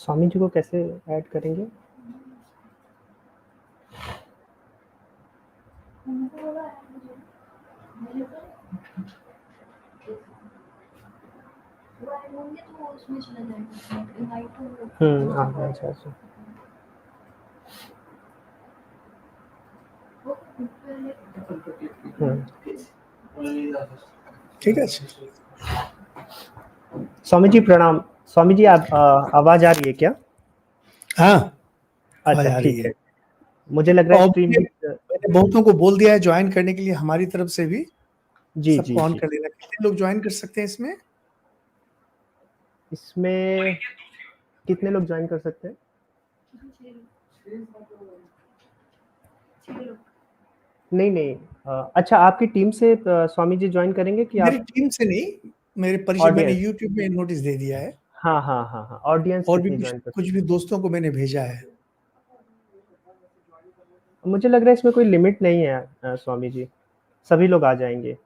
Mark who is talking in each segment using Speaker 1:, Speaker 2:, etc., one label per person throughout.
Speaker 1: स्वामी जी को कैसे ऐड करेंगे? अच्छा अच्छा।
Speaker 2: ठीक है।
Speaker 1: स्वामी जी प्रणाम। स्वामी जी आप आवाज आ रही है क्या?
Speaker 2: हाँ,
Speaker 1: अच्छा
Speaker 2: आ रही
Speaker 1: ठीक
Speaker 2: है।
Speaker 1: है। मुझे लग रहा है
Speaker 2: और
Speaker 1: स्ट्रीम
Speaker 2: मैंने बहुतों को बोल दिया है ज्वाइन करने के लिए हमारी तरफ से भी।
Speaker 1: जी जी
Speaker 2: सबको ऑन
Speaker 1: जी।
Speaker 2: कर लेना। कितने लोग ज्वाइन कर सकते हैं इसमें?
Speaker 1: इसमें कितने लोग ज्वाइन कर सकते हैं? नहीं नहीं अच्छा आपकी टीम से स्वामी जी ज्वाइन करेंगे कि
Speaker 2: मेरी
Speaker 1: आप?
Speaker 2: टीम से नहीं, मेरे परिचय मैंने
Speaker 1: ऑडियंस।
Speaker 2: यूट्यूब में नोटिस दे दिया है।
Speaker 1: हाँ हाँ हाँ हाँ, ऑडियंस
Speaker 2: और भी
Speaker 1: कितनी
Speaker 2: कुछ
Speaker 1: ज्वाइन कर
Speaker 2: कुछ
Speaker 1: सकते
Speaker 2: भी दोस्तों को मैंने भेजा है।
Speaker 1: हैं? मुझे लग रहा है इसमें कोई लिमिट नहीं है स्वामी जी, सभी लोग आ जाएंगे।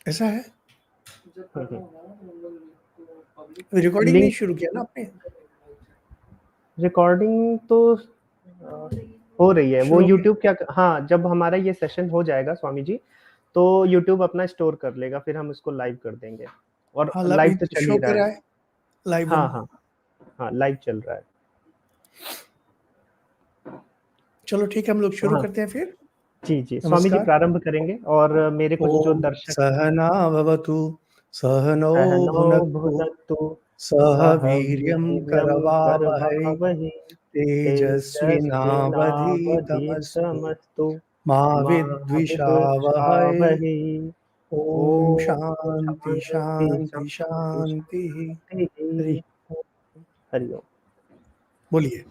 Speaker 2: ऐसा है?
Speaker 1: हम्म।
Speaker 2: रिकॉर्डिंग नहीं
Speaker 1: लिंक
Speaker 2: शुरू किया ना आपने?
Speaker 1: रिकॉर्डिंग तो हो रही है। वो
Speaker 2: शुरू हो गया?
Speaker 1: यूट्यूब क्या, हाँ जब हमारा ये सेशन हो जाएगा स्वामी जी, तो यूट्यूब अपना स्टोर कर लेगा, फिर हम इसको लाइव कर देंगे। और
Speaker 2: हाँ,
Speaker 1: लाइव
Speaker 2: अभी
Speaker 1: तो
Speaker 2: तो
Speaker 1: चल ही
Speaker 2: शो
Speaker 1: रहा
Speaker 2: कर
Speaker 1: है।
Speaker 2: रहा है लाइव
Speaker 1: हाँ
Speaker 2: वन।
Speaker 1: हाँ हाँ, लाइव चल रहा है।
Speaker 2: चलो ठीक है, हम लोग शुरू
Speaker 1: हाँ
Speaker 2: करते हैं फिर।
Speaker 1: जी जी, स्वामी जी
Speaker 2: नमस्कार।
Speaker 1: प्रारंभ करेंगे। और मेरे कुछ जो
Speaker 2: ओम
Speaker 1: दर्शक
Speaker 2: सहना भवतु, सहनौ
Speaker 1: सहनो
Speaker 2: भुनक्तु,
Speaker 1: भुनक्तु
Speaker 2: सह
Speaker 1: सह
Speaker 2: वीर्यं
Speaker 1: वीर्यं
Speaker 2: करवावहै,
Speaker 1: करवावहै
Speaker 2: तेजस्विनावधीतमस्तु
Speaker 1: तेजस्विनावधीतमस्तु
Speaker 2: मा
Speaker 1: मा
Speaker 2: विद्विषावहै।
Speaker 1: विद्विषावहै।
Speaker 2: ओम
Speaker 1: ओम
Speaker 2: शांति
Speaker 1: शांति
Speaker 2: शांति
Speaker 1: शांति
Speaker 2: शांति। हरि
Speaker 1: शांति। हरिओम।
Speaker 2: बोलिए।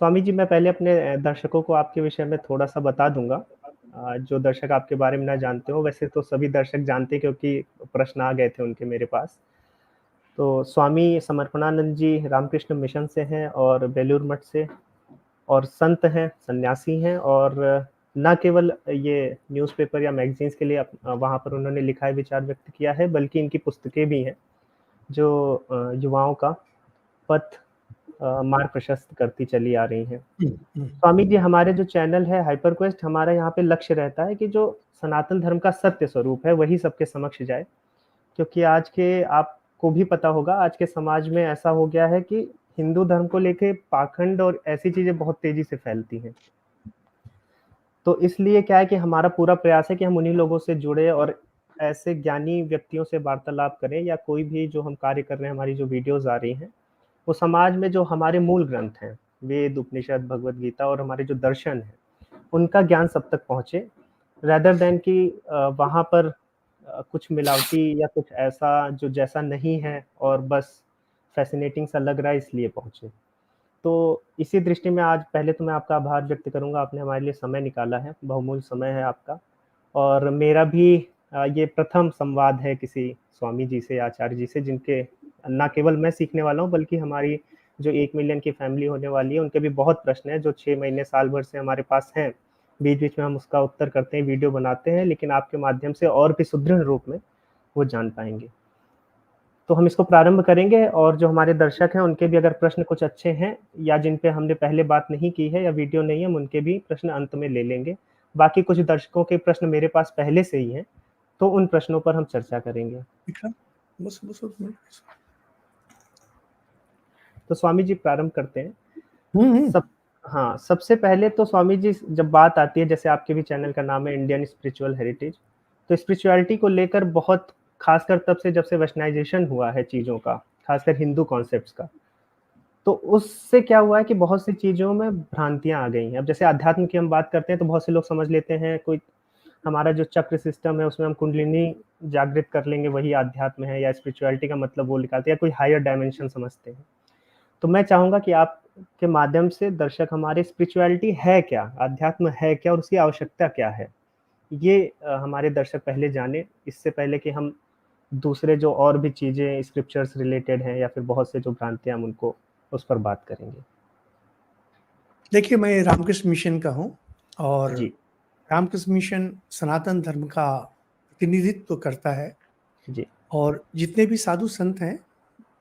Speaker 1: स्वामी जी मैं पहले अपने दर्शकों को आपके विषय में थोड़ा सा बता दूंगा। जो दर्शक आपके बारे में ना जानते हो, वैसे तो सभी दर्शक जानते हैं क्योंकि प्रश्न आ गए थे उनके मेरे पास। तो स्वामी समर्पणानंद जी रामकृष्ण मिशन से हैं और बेलूर मठ से, और संत हैं, सन्यासी हैं, और ना केवल ये न्यूज़पेपर या मैगजीन्स के लिए वहाँ पर उन्होंने लिखा है, विचार व्यक्त किया है, बल्कि इनकी पुस्तकें भी हैं जो युवाओं का पथ मार्ग प्रशस्त करती चली आ रही हैं। स्वामी जी हमारे जो चैनल है हाइपर क्वेस्ट, हमारा यहाँ पे लक्ष्य रहता है कि जो सनातन धर्म का सत्य स्वरूप है वही सबके समक्ष जाए। क्योंकि आज के, आपको भी पता होगा, आज के समाज में ऐसा हो गया है कि हिंदू धर्म को लेके पाखंड और ऐसी चीजें बहुत तेजी से फैलती हैं। तो इसलिए क्या है कि हमारा पूरा प्रयास है कि हम उन्हीं लोगों से जुड़े और ऐसे ज्ञानी व्यक्तियों से वार्तालाप करें, या कोई भी जो हम कार्य कर रहे हैं, हमारी जो वीडियोस आ रही हैं, वो समाज में जो हमारे मूल ग्रंथ हैं, वेद, उपनिषद, भगवत गीता और हमारे जो दर्शन हैं, उनका ज्ञान सब तक पहुंचे, रेदर देन कि वहाँ पर कुछ मिलावटी या कुछ ऐसा जो जैसा नहीं है और बस फैसिनेटिंग सा लग रहा है इसलिए पहुंचे। तो इसी दृष्टि में आज पहले तो मैं आपका आभार व्यक्त करूंगा, आपने हमारे लिए समय निकाला है, बहुमूल्य समय है आपका। और मेरा भी ये प्रथम संवाद है किसी स्वामी जी से, आचार्य जी से, जिनके ना केवल मैं सीखने वाला हूँ, बल्कि हमारी जो 1 मिलियन की फैमिली होने वाली है, उनके भी बहुत प्रश्न हैं जो 6 महीने साल भर से हमारे पास हैं। बीच बीच में हम उसका उत्तर करते हैं, वीडियो बनाते हैं, लेकिन आपके माध्यम से और भी सुदृढ़ रूप में वो जान पाएंगे। तो हम इसको प्रारंभ करेंगे, और जो हमारे दर्शक हैं उनके भी अगर प्रश्न कुछ अच्छे हैं या जिन पे हमने पहले बात नहीं की है या वीडियो नहीं है, हम उनके भी प्रश्न अंत में ले लेंगे। बाकी कुछ दर्शकों के प्रश्न मेरे पास पहले से ही हैं, तो उन प्रश्नों पर हम चर्चा करेंगे।
Speaker 2: बस बस बस।
Speaker 1: तो स्वामी जी प्रारंभ करते हैं। हाँ, सबसे पहले तो स्वामी जी जब बात आती है, जैसे आपके भी चैनल का नाम है इंडियन स्पिरिचुअल हेरिटेज, तो स्पिरिचुअलिटी को लेकर बहुत, खासकर तब से जब से वेस्टर्नाइजेशन हुआ है चीज़ों का, खासकर हिंदू कॉन्सेप्ट्स का, तो उससे क्या हुआ है कि बहुत सी चीज़ों में भ्रांतियाँ आ गई हैं। अब जैसे अध्यात्म की हम बात करते हैं तो बहुत से लोग समझ लेते हैं कोई हमारा जो चक्र सिस्टम है उसमें हम कुंडलिनी जागृत कर लेंगे वही आध्यात्म है, या स्पिरिचुअलिटी का मतलब वो निकालते हैं, या कोई हायर डायमेंशन समझते हैं। तो मैं चाहूँगा कि आपके माध्यम से दर्शक हमारे स्पिरिचुअलिटी है क्या, अध्यात्म है क्या, और उसकी आवश्यकता क्या है, ये हमारे दर्शक पहले जाने, इससे पहले कि हम दूसरे जो और भी चीज़ें स्क्रिप्चर्स रिलेटेड हैं या फिर बहुत से जो भ्रांतियाँ हम उनको उस पर बात करेंगे।
Speaker 2: देखिए, मैं रामकृष्ण मिशन का हूँ और
Speaker 1: जी
Speaker 2: रामकृष्ण मिशन सनातन धर्म का प्रतिनिधित्व करता है।
Speaker 1: जी
Speaker 2: और जितने भी साधु संत हैं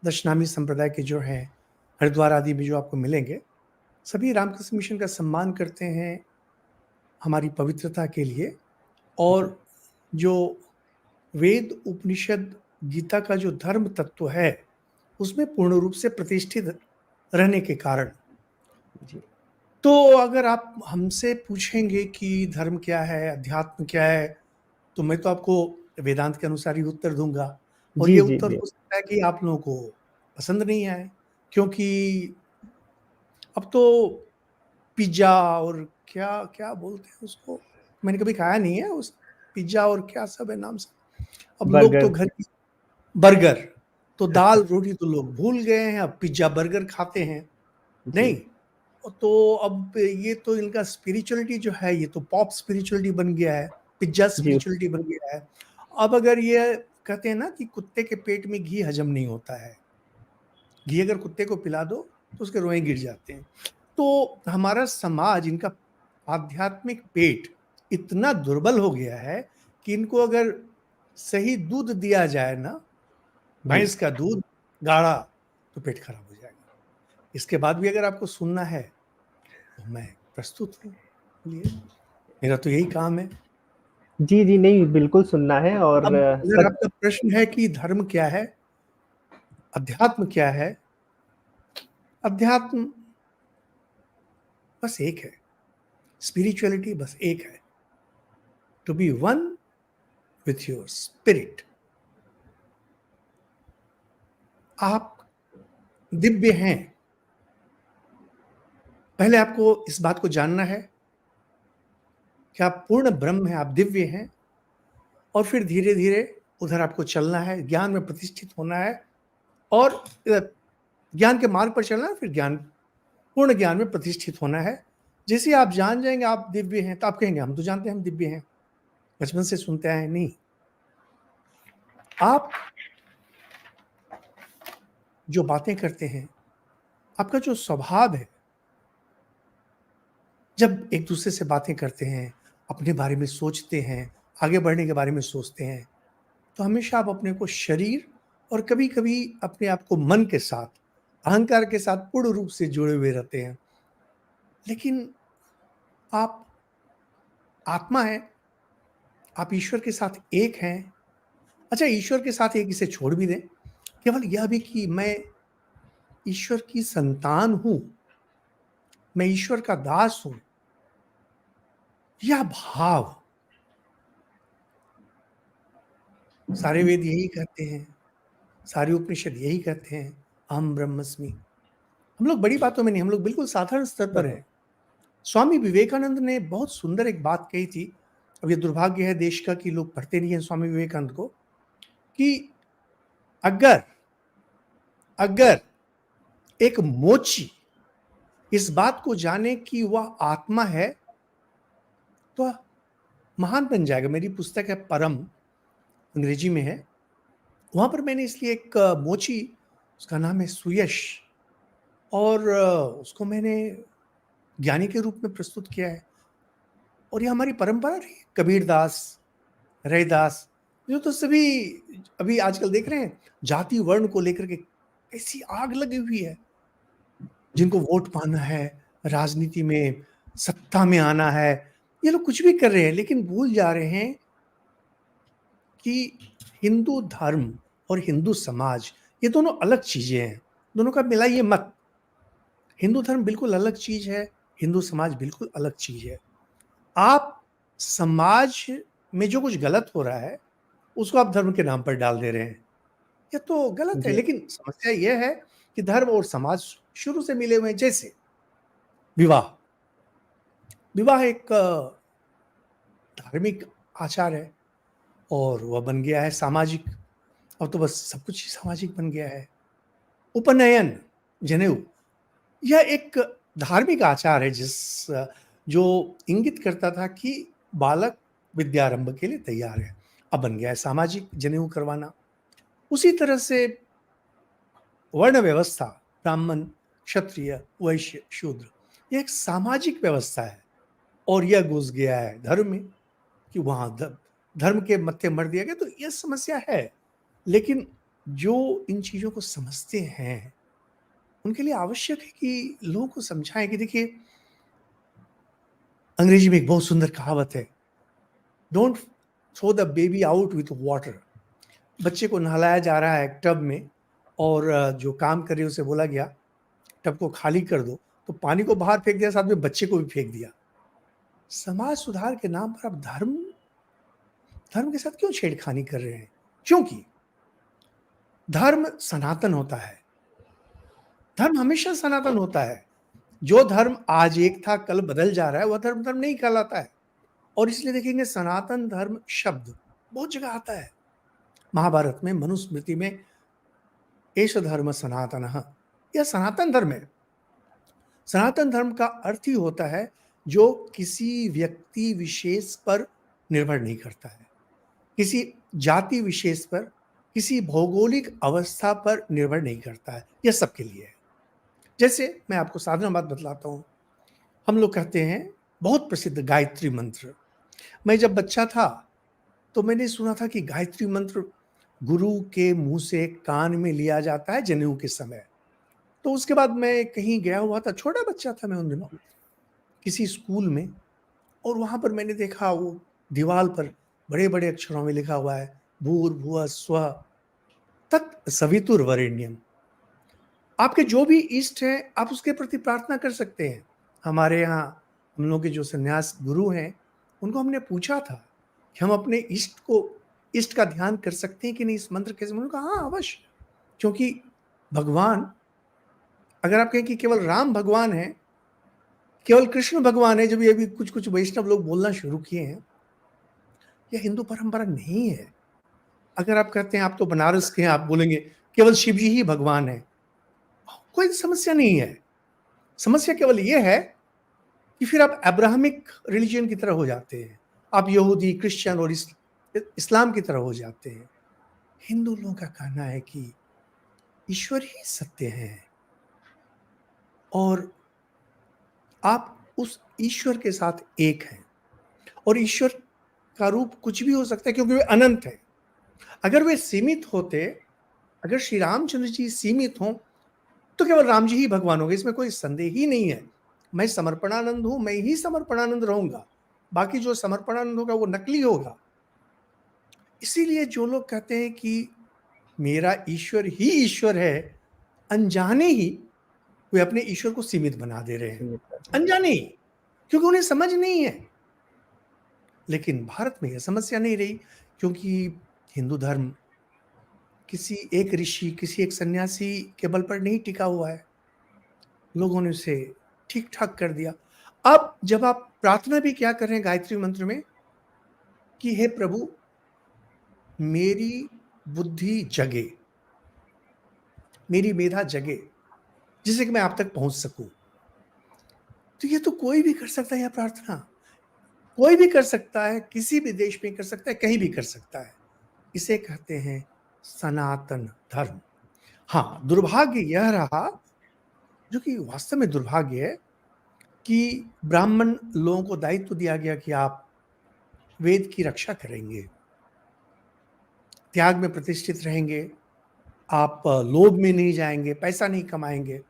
Speaker 2: दशनामी संप्रदाय के जो हैं, हरिद्वार आदि में जो आपको मिलेंगे, सभी रामकृष्ण मिशन का सम्मान करते हैं हमारी पवित्रता के लिए।
Speaker 1: जी,
Speaker 2: और जो वेद, उपनिषद, गीता का जो धर्म तत्व है, उसमें पूर्ण रूप से प्रतिष्ठित रहने के कारण।
Speaker 1: जी,
Speaker 2: तो अगर आप हमसे पूछेंगे कि धर्म क्या है, अध्यात्म क्या है, तो मैं तो आपको वेदांत के अनुसार ही उत्तर दूंगा। और
Speaker 1: जी,
Speaker 2: ये
Speaker 1: जी,
Speaker 2: उत्तर
Speaker 1: जी,
Speaker 2: हो सकता है कि आप लोगों को पसंद नहीं आए, क्योंकि अब तो पिज्जा और क्या क्या बोलते हैं उसको, मैंने कभी खाया नहीं है उस पिज्जा और क्या सब है नाम से। अब लोग तो
Speaker 1: बर्गर।
Speaker 2: घर की बर्गर, तो दाल रोटी तो लोग भूल गए हैं, अब पिज्जा बर्गर खाते हैं। नहीं,
Speaker 1: जी,
Speaker 2: तो अब ये तो इनका स्पिरिचुअलिटी जो है, ये तो पॉप स्पिरिचुअलिटी बन गया है, पिज्जा
Speaker 1: जी,
Speaker 2: स्पिरिचुअलिटी बन गया है। अब अगर ये कहते हैं ना कि कुत्ते के पेट में घी हजम नहीं होता है, घी अगर कुत्ते को पिला दो तो उसके रोए गिर जाते हैं। तो हमारा समाज, इनका आध्यात्मिक पेट इतना दुर्बल हो गया है कि इनको अगर सही दूध दिया जाए ना,
Speaker 1: जी।
Speaker 2: भैंस का दूध गाढ़ा, तो पेट खराब हो जाएगा। इसके बाद भी अगर आपको सुनना है तो मैं प्रस्तुत हूँ, बोलिए, मेरा तो यही काम है।
Speaker 1: जी, जी, नहीं, बिल्कुल सुनना है और
Speaker 2: अब अगर
Speaker 1: सच।
Speaker 2: आपका प्रश्न है कि धर्म क्या है, अध्यात्म क्या है, अध्यात्म बस एक है, स्पिरिचुअलिटी बस एक है, to be one with your spirit. आप दिव्य हैं, पहले आपको इस बात को जानना है कि आप पूर्ण ब्रह्म हैं, आप दिव्य हैं। और फिर धीरे धीरे उधर आपको चलना है, ज्ञान में प्रतिष्ठित होना है, और ज्ञान के मार्ग पर चलना है, फिर ज्ञान, पूर्ण ज्ञान में प्रतिष्ठित होना है। जैसे आप जान जाएंगे आप दिव्य हैं, तो आप कहेंगे हम तो जानते हैं हम दिव्य हैं, बचपन से सुनते आए हैं। नहीं, आप जो बातें करते हैं, आपका जो स्वभाव है, जब एक दूसरे से बातें करते हैं, अपने बारे में सोचते हैं, आगे बढ़ने के बारे में सोचते हैं, तो हमेशा आप अपने को शरीर और कभी कभी अपने आप को मन के साथ, अहंकार के साथ पूर्ण रूप से जुड़े हुए रहते हैं। लेकिन आप आत्मा है, आप ईश्वर के साथ एक हैं। अच्छा, ईश्वर के साथ एक इसे छोड़ भी दें, केवल यह भी कि मैं ईश्वर की संतान हूं, मैं ईश्वर का दास हूं, यह भाव, सारे वेद यही कहते हैं, सारे उपनिषद यही कहते हैं, अहम ब्रह्मस्मि। हम लोग बड़ी बातों में नहीं, हम लोग बिल्कुल साधारण स्तर पर हैं। स्वामी विवेकानंद ने बहुत सुंदर एक बात कही थी। अब ये दुर्भाग्य है देश का कि लोग पढ़ते नहीं हैं स्वामी विवेकानंद को, कि अगर अगर एक मोची इस बात को जाने कि वह आत्मा है, तो महान बन जाएगा। मेरी पुस्तक है परम, अंग्रेजी में है, वहां पर मैंने इसलिए एक मोची, उसका नाम है सुयश, और उसको मैंने ज्ञानी के रूप में प्रस्तुत किया है। और ये हमारी परंपरा रही है, कबीर दास, रैदास, जो तो सभी अभी आजकल देख रहे हैं, जाति वर्ण को लेकर के कैसी आग लगी हुई है। जिनको वोट पाना है, राजनीति में सत्ता में आना है, ये लोग कुछ भी कर रहे हैं, लेकिन भूल जा रहे हैं कि हिंदू धर्म और हिंदू समाज ये दोनों अलग चीजें हैं, दोनों का मिलाइए मत। हिंदू धर्म बिल्कुल अलग चीज है, हिंदू समाज बिल्कुल अलग चीज है। आप समाज में जो कुछ गलत हो रहा है, उसको आप धर्म के नाम पर डाल दे रहे हैं, ये तो गलत है।
Speaker 1: जी,
Speaker 2: लेकिन समस्या यह है कि धर्म और समाज शुरू से मिले हुए हैं। जैसे विवाह, विवाह एक धार्मिक आचार है, और वह बन गया है सामाजिक। अब तो बस सब कुछ ही सामाजिक बन गया है। उपनयन, जनेऊ, यह एक धार्मिक आचार है जो इंगित करता था कि बालक विद्यारंभ के लिए तैयार है, अब बन गया है सामाजिक, जनेऊ करवाना। उसी तरह से वर्ण व्यवस्था, ब्राह्मण, क्षत्रिय, वैश्य, शूद्र, यह एक सामाजिक व्यवस्था है। और यह घुस गया है धर्म में, कि वहां धर्म के मत्थे मर दिया गया, तो यह समस्या है। लेकिन जो इन चीज़ों को समझते हैं, उनके लिए आवश्यक है कि लोगों को समझाएँ कि देखिए, अंग्रेजी में एक बहुत सुंदर कहावत है, don't throw the baby out with water. बच्चे को नहलाया जा रहा है टब में और जो काम कर रही है उसे बोला गया, टब को खाली कर दो, तो पानी को बाहर फेंक दिया, साथ में बच्चे को भी फेंक दिया। समाज सुधार के नाम पर आप धर्म धर्म के साथ क्यों छेड़खानी कर रहे हैं? क्योंकि धर्म सनातन होता है। धर्म हमेशा सनातन होता है। जो धर्म आज एक था, कल बदल जा रहा है, वह धर्म नहीं कहलाता है। और इसलिए देखेंगे सनातन धर्म शब्द बहुत जगह आता है। महाभारत में, मनुस्मृति में एष धर्म सनातनः, यह सनातन धर्म है। सनातन धर्म का अर्थ ही होता है जो किसी व्यक्ति विशेष पर निर्भर नहीं करता है, किसी जाति विशेष पर, किसी भौगोलिक अवस्था पर निर्भर नहीं करता है। यह सबके लिए है। जैसे मैं आपको साधारण बात बतलाता हूँ। हम लोग कहते हैं बहुत प्रसिद्ध गायत्री मंत्र। मैं जब बच्चा था तो मैंने सुना था कि गायत्री मंत्र गुरु के मुंह से कान में लिया जाता है जनेऊ के समय। तो उसके बाद मैं कहीं गया हुआ था, छोटा बच्चा था मैं उन दिनों, किसी स्कूल में, और वहां पर मैंने देखा वो दीवार पर बड़े बड़े अक्षरों में लिखा हुआ है, भूर्भुवः स्वः तत् सवितुर्वरेण्यम। आपके जो भी इष्ट है आप उसके प्रति प्रार्थना कर सकते हैं। हमारे यहाँ हम लोग के जो सन्यास गुरु हैं, उनको हमने पूछा था कि हम अपने इष्ट का ध्यान कर सकते हैं कि नहीं, इस मंत्र के। उन्होंने कहा हाँ अवश्य, क्योंकि भगवान, अगर आप कहें कि केवल राम भगवान है, केवल कृष्ण भगवान है, जब ये भी कुछ कुछ वैष्णव लोग बोलना शुरू किए हैं, यह हिंदू परंपरा नहीं है। अगर आप कहते हैं आप तो बनारस के हैं, आप बोलेंगे केवल शिव जी ही भगवान है, कोई समस्या नहीं है। समस्या केवल यह है कि फिर आप अब्राहमिक रिलीजन की तरह हो जाते हैं, आप यहूदी, क्रिश्चियन और इस्लाम की तरह हो जाते हैं। हिंदू लोगों का कहना है कि ईश्वर ही सत्य है और आप उस ईश्वर के साथ एक हैं, और ईश्वर का रूप कुछ भी हो सकता है क्योंकि वे अनंत है। अगर वे सीमित होते, अगर श्री रामचंद्र जी सीमित हों, तो केवल राम जी ही भगवान होंगे, इसमें कोई संदेह ही नहीं है। मैं समर्पणानंद हूं, मैं ही समर्पणानंद रहूंगा, बाकी जो समर्पणानंद होगा वो नकली होगा। इसीलिए जो लोग कहते हैं कि मेरा ईश्वर ही ईश्वर है, अनजाने ही वे अपने ईश्वर को सीमित बना दे रहे हैं,
Speaker 1: सीमित कर रहे हैं।
Speaker 2: अनजाने ही, क्योंकि उन्हें समझ नहीं है। लेकिन भारत में यह समस्या नहीं रही, क्योंकि हिंदू धर्म किसी एक ऋषि, किसी एक सन्यासी के बल पर नहीं टिका हुआ है। लोगों ने उसे ठीक ठाक कर दिया। अब जब आप प्रार्थना भी क्या कर रहे हैं गायत्री मंत्र में कि हे प्रभु मेरी बुद्धि जगे, मेरी मेधा जगे, जिससे कि मैं आप तक पहुंच सकूं, तो ये तो कोई भी कर सकता है। यह प्रार्थना कोई भी कर सकता है, किसी भी देश में कर सकता है, कहीं भी कर सकता है। इसे कहते हैं सनातन धर्म। हाँ, दुर्भाग्य यह रहा, जो कि वास्तव में दुर्भाग्य है, कि ब्राह्मण लोगों को दायित्व दिया गया कि आप वेद की रक्षा करेंगे, त्याग में प्रतिष्ठित रहेंगे, आप लोभ में नहीं जाएंगे, पैसा नहीं कमाएंगे।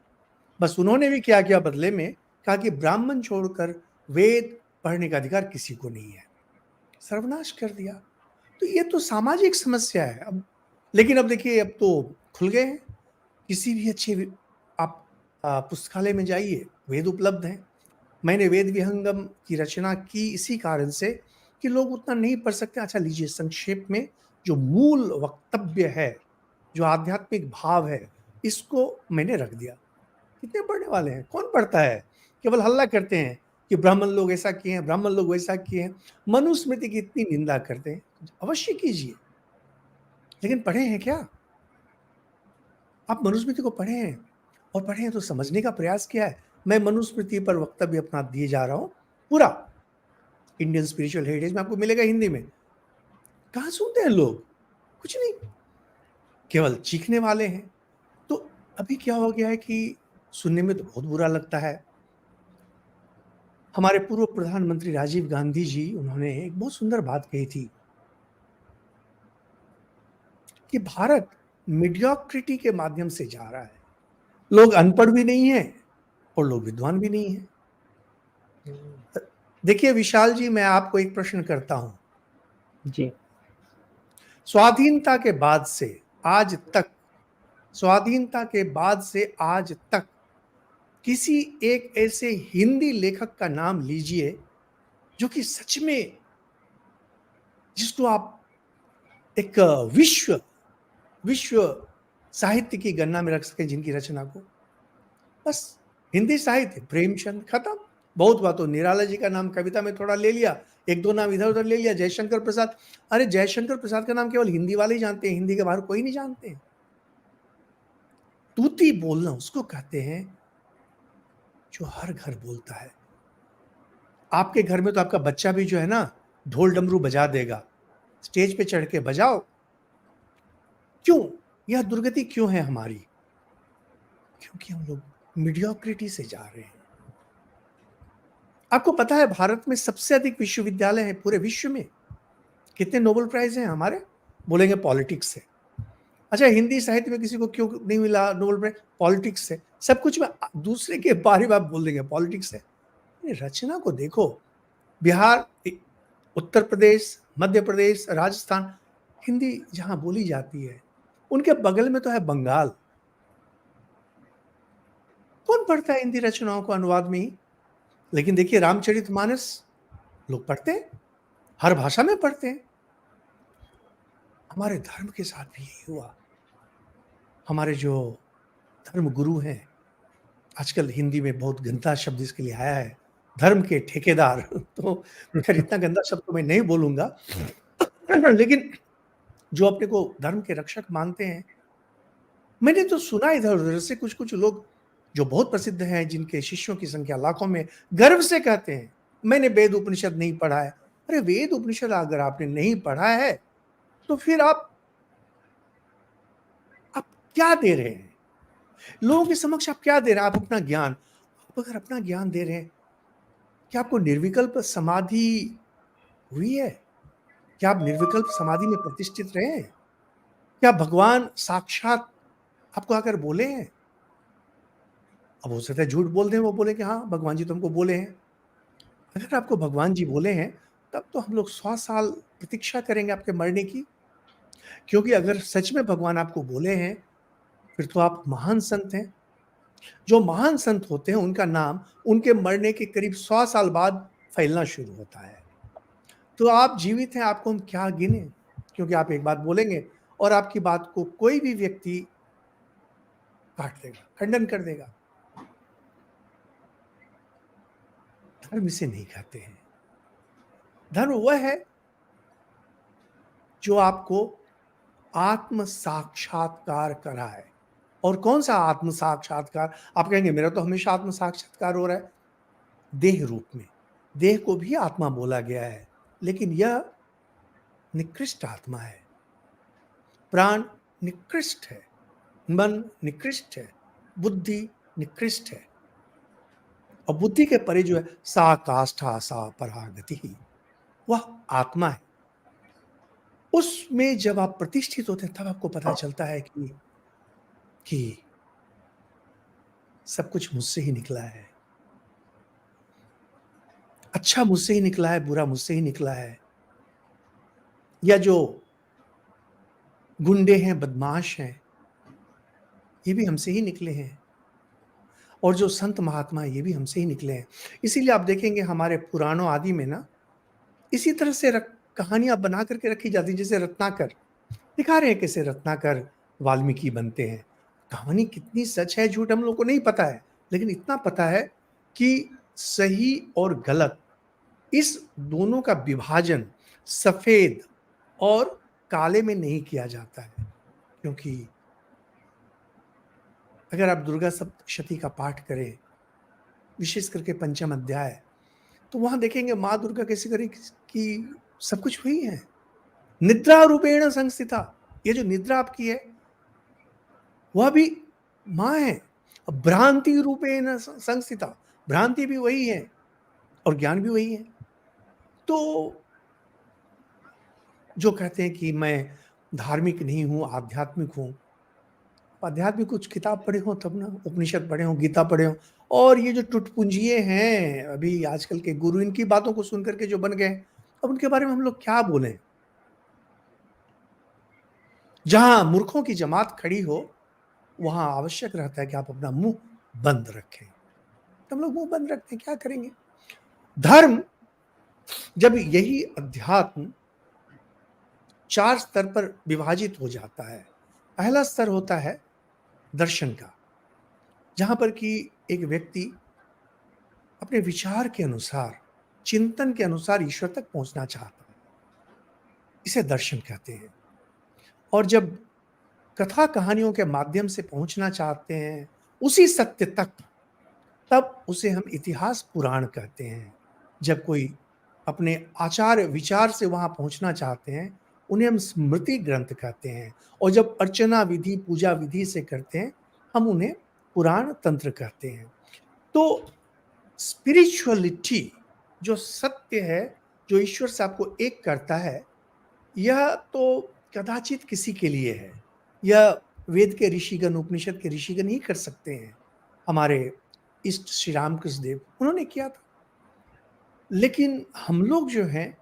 Speaker 2: बस उन्होंने भी क्या किया बदले में, कहा कि ब्राह्मण छोड़कर वेद पढ़ने का अधिकार किसी को नहीं है। सर्वनाश कर दिया। तो ये तो सामाजिक समस्या है। अब लेकिन अब देखिए, अब तो खुल गए हैं। किसी भी अच्छे आप पुस्तकालय में जाइए, वेद उपलब्ध हैं। मैंने वेद विहंगम की रचना की इसी कारण से कि लोग उतना नहीं पढ़ सकते। अच्छा लीजिए, संक्षेप में जो मूल वक्तव्य है, जो आध्यात्मिक भाव है, इसको मैंने रख दिया। कितने पढ़ने वाले हैं? कौन पढ़ता है? केवल हल्ला करते हैं कि ब्राह्मण लोग ऐसा किए हैं, ब्राह्मण लोग वैसा किए हैं, मनुस्मृति की इतनी निंदा करते हैं। अवश्य कीजिए, लेकिन पढ़े हैं क्या? आप मनुस्मृति को पढ़े हैं, और पढ़े हैं तो समझने का प्रयास किया है। मैं मनुस्मृति पर वक्तव्य अपना दिए जा रहा हूं, पूरा इंडियन स्पिरिचुअल हेरिटेज में आपको मिलेगा हिंदी में। कहाँ सुनते हैं लोग? कुछ नहीं, केवल चीखने वाले हैं। तो अभी क्या हो गया है कि सुनने में तो बहुत बुरा लगता है। हमारे पूर्व प्रधानमंत्री राजीव गांधी जी, उन्होंने एक बहुत सुंदर बात कही थी कि भारत मीडियोक्रिटी के माध्यम से जा रहा है। लोग अनपढ़ भी नहीं है और लोग विद्वान भी नहीं है। देखिए विशाल जी, मैं आपको एक प्रश्न करता हूं।
Speaker 1: जी।
Speaker 2: स्वाधीनता के बाद से आज तक, स्वाधीनता के बाद से आज तक किसी एक ऐसे हिंदी लेखक का नाम लीजिए जो कि सच में, जिसको आप एक विश्व विश्व साहित्य की गणना में रख सके, जिनकी रचना को, बस हिंदी साहित्य, प्रेमचंद, खत्म। बहुत बातों, निराला जी का नाम कविता में थोड़ा ले लिया, एक दो नाम इधर उधर ले लिया, जयशंकर प्रसाद। अरे जयशंकर प्रसाद का नाम केवल हिंदी वाले ही जानते हैं, हिंदी के बाहर कोई नहीं जानते हैं। तूती बोलना उसको कहते हैं जो हर घर बोलता है। आपके घर में तो आपका बच्चा भी जो है ना, ढोल डमरू बजा देगा, स्टेज पे चढ़ के बजाओ। क्यों यह दुर्गति क्यों है हमारी? क्योंकि हम लोग मीडियोक्रिटी से जा रहे हैं। आपको पता है भारत में सबसे अधिक विश्वविद्यालय है पूरे विश्व में। कितने नोबेल प्राइज हैं हमारे? बोलेंगे पॉलिटिक्स से। अच्छा, हिंदी साहित्य में किसी को क्यों नहीं मिला नोबेल प्राइज? पॉलिटिक्स से। सब कुछ में दूसरे के बारे में आप बोल देंगे पॉलिटिक्स से। रचना को देखो, बिहार, उत्तर प्रदेश, मध्य प्रदेश, राजस्थान, हिंदी जहां बोली जाती है, उनके बगल में तो है बंगाल। कौन पढ़ता है हिंदी रचनाओं को अनुवाद में ही? लेकिन देखिए रामचरितमानस लोग पढ़ते हैं, हर भाषा में पढ़ते हैं। हमारे धर्म के साथ भी यही हुआ। हमारे जो धर्म गुरु हैं, आजकल हिंदी में बहुत गंदा शब्द इसके लिए आया है, धर्म के ठेकेदार। तो खैर इतना गंदा शब्द तो मैं नहीं बोलूंगा, लेकिन जो अपने को धर्म के रक्षक मानते हैं, मैंने तो सुना इधर उधर से कुछ कुछ लोग जो बहुत प्रसिद्ध हैं, जिनके शिष्यों की संख्या लाखों में, गर्व से कहते हैं मैंने वेद उपनिषद नहीं पढ़ा है। अरे वेद उपनिषद अगर आपने नहीं पढ़ा है तो फिर आप क्या दे रहे हैं लोगों के समक्ष? आप क्या दे रहे हैं? आप अपना ज्ञान, आप अगर अपना ज्ञान दे रहे हैं, क्या आपको निर्विकल्प समाधि हुई है? क्या आप निर्विकल्प समाधि में प्रतिष्ठित रहे हैं? क्या भगवान साक्षात आपको आकर बोले हैं? अब हो सकता है झूठ बोल दें, वो बोले कि हाँ भगवान जी तो हमको बोले हैं। अगर आपको भगवान जी बोले हैं, तब तो हम लोग 100 साल प्रतीक्षा करेंगे आपके मरने की। क्योंकि अगर सच में भगवान आपको बोले हैं, फिर तो आप महान संत हैं। जो महान संत होते हैं, उनका नाम उनके मरने के करीब 100 साल बाद फैलना शुरू होता है। तो आप जीवित हैं, आपको हम क्या गिने? क्योंकि आप एक बात बोलेंगे और आपकी बात को कोई भी व्यक्ति काट देगा, खंडन कर देगा। धर्म इसे नहीं कहते हैं। धर्म वह है जो आपको आत्म साक्षात्कार कराए। और कौन सा आत्म साक्षात्कार? आप कहेंगे मेरा तो हमेशा आत्म साक्षात्कार हो रहा है। देह रूप में, देह को भी आत्मा बोला गया है, लेकिन यह निकृष्ट आत्मा है। प्राण निकृष्ट है, मन निकृष्ट है, बुद्धि निकृष्ट है। और बुद्धि के परे जो है, सा काष्ठा सा परागति, वह आत्मा है। उसमें जब आप प्रतिष्ठित होते हैं, तब आपको पता चलता है कि सब कुछ मुझसे ही निकला है। अच्छा मुझसे ही निकला है, बुरा मुझसे ही निकला है। या जो गुंडे हैं, बदमाश हैं, ये भी हमसे ही निकले हैं। और जो संत महात्मा ये भी हमसे ही निकले हैं। इसीलिए आप देखेंगे हमारे पुराणों आदि में ना, इसी तरह से कहानियां बना करके रखी जाती, जैसे रत्नाकर दिखा रहे हैं कैसे रत्नाकर वाल्मीकि बनते हैं। कहानी कितनी सच है झूठ हम लोग को नहीं पता है, लेकिन इतना पता है कि सही और गलत, इस दोनों का विभाजन सफेद और काले में नहीं किया जाता है। क्योंकि अगर आप दुर्गा सप्तशती का पाठ करें, विशेष करके पंचम अध्याय, तो वहां देखेंगे माँ दुर्गा कैसे करें कि सब कुछ वही है। निद्रा रूपेण संस्थिता, ये जो निद्रा आपकी है वह भी माँ है। भ्रांति रूपेण संस्थिता, भ्रांति भी वही है और ज्ञान भी वही है। तो जो कहते हैं कि मैं धार्मिक नहीं हूं, आध्यात्मिक हूं, आध्यात्मिक कुछ किताब पढ़े हो तब ना, उपनिषद पढ़े हो, गीता पढ़े हो। और ये जो टुटपुंजिये हैं अभी आजकल के गुरु, इनकी बातों को सुन करके जो बन गए, अब उनके बारे में हम लोग क्या बोलें। जहां मूर्खों की जमात खड़ी हो वहां आवश्यक रहता है कि आप अपना मुंह बंद रखें। तो हम लोग मुंह बंद रखते हैं, क्या करेंगे। धर्म, जब यही अध्यात्म 4 स्तर पर विभाजित हो जाता है। पहला स्तर होता है दर्शन का, जहां पर कि एक व्यक्ति अपने विचार के अनुसार, चिंतन के अनुसार ईश्वर तक पहुंचना चाहता है, इसे दर्शन कहते हैं। और जब कथा कहानियों के माध्यम से पहुंचना चाहते हैं उसी सत्य तक, तब उसे हम इतिहास पुराण कहते हैं। जब कोई अपने आचार विचार से वहां पहुंचना चाहते हैं उन्हें हम स्मृति ग्रंथ कहते हैं। और जब अर्चना विधि पूजा विधि से करते हैं हम उन्हें पुराण तंत्र कहते हैं। तो स्पिरिचुअलिटी, जो सत्य है, जो ईश्वर से आपको एक करता है, यह तो कदाचित किसी के लिए है। यह वेद के ऋषिगण, उपनिषद के ऋषिगण ही कर सकते हैं। हमारे इष्ट श्री रामकृष्ण देव, उन्होंने किया था। लेकिन हम लोग जो हैं,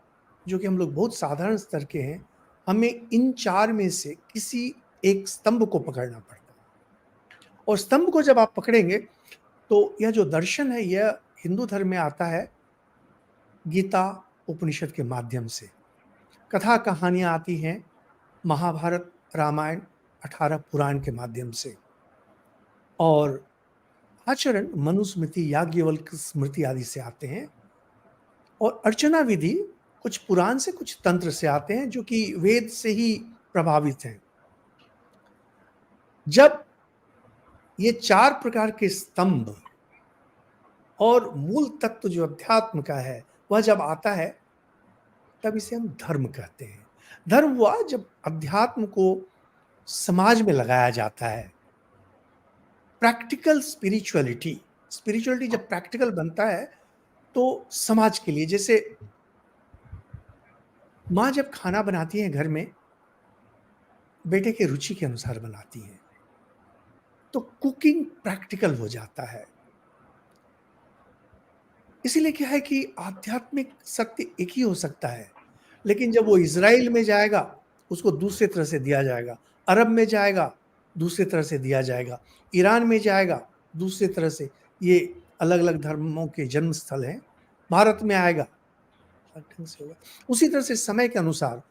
Speaker 2: जो कि हम लोग बहुत साधारण स्तर के हैं, हमें इन 4 में से किसी एक स्तंभ को पकड़ना पड़ता है। और स्तंभ को जब आप पकड़ेंगे तो यह जो दर्शन है यह हिंदू धर्म में आता है गीता उपनिषद के माध्यम से। कथा कहानियां आती हैं महाभारत, रामायण, 18 पुराण के माध्यम से। और आचरण मनुस्मृति, याज्ञवल्क्य स्मृति आदि से आते हैं। और अर्चना विधि कुछ पुराण से, कुछ तंत्र से आते हैं, जो कि वेद से ही प्रभावित हैं। जब ये 4 प्रकार के स्तंभ और मूल तत्व जो अध्यात्म का है वह जब आता है, तब इसे हम धर्म कहते हैं। धर्म हुआ जब अध्यात्म को समाज में लगाया जाता है। प्रैक्टिकल स्पिरिचुअलिटी, स्पिरिचुअलिटी जब प्रैक्टिकल बनता है तो समाज के लिए, जैसे माँ जब खाना बनाती है घर में, बेटे के रुचि के अनुसार बनाती है, तो कुकिंग प्रैक्टिकल हो जाता है। इसीलिए क्या है कि आध्यात्मिक सत्य एक ही हो सकता है, लेकिन जब वो इजराइल में जाएगा उसको दूसरे तरह से दिया जाएगा, अरब में जाएगा दूसरे तरह से दिया जाएगा, ईरान में जाएगा दूसरे तरह से। ये अलग अलग धर्मों के जन्म स्थल हैं। भारत में आएगा अलग ढंग से होगा। उसी तरह से समय के अनुसार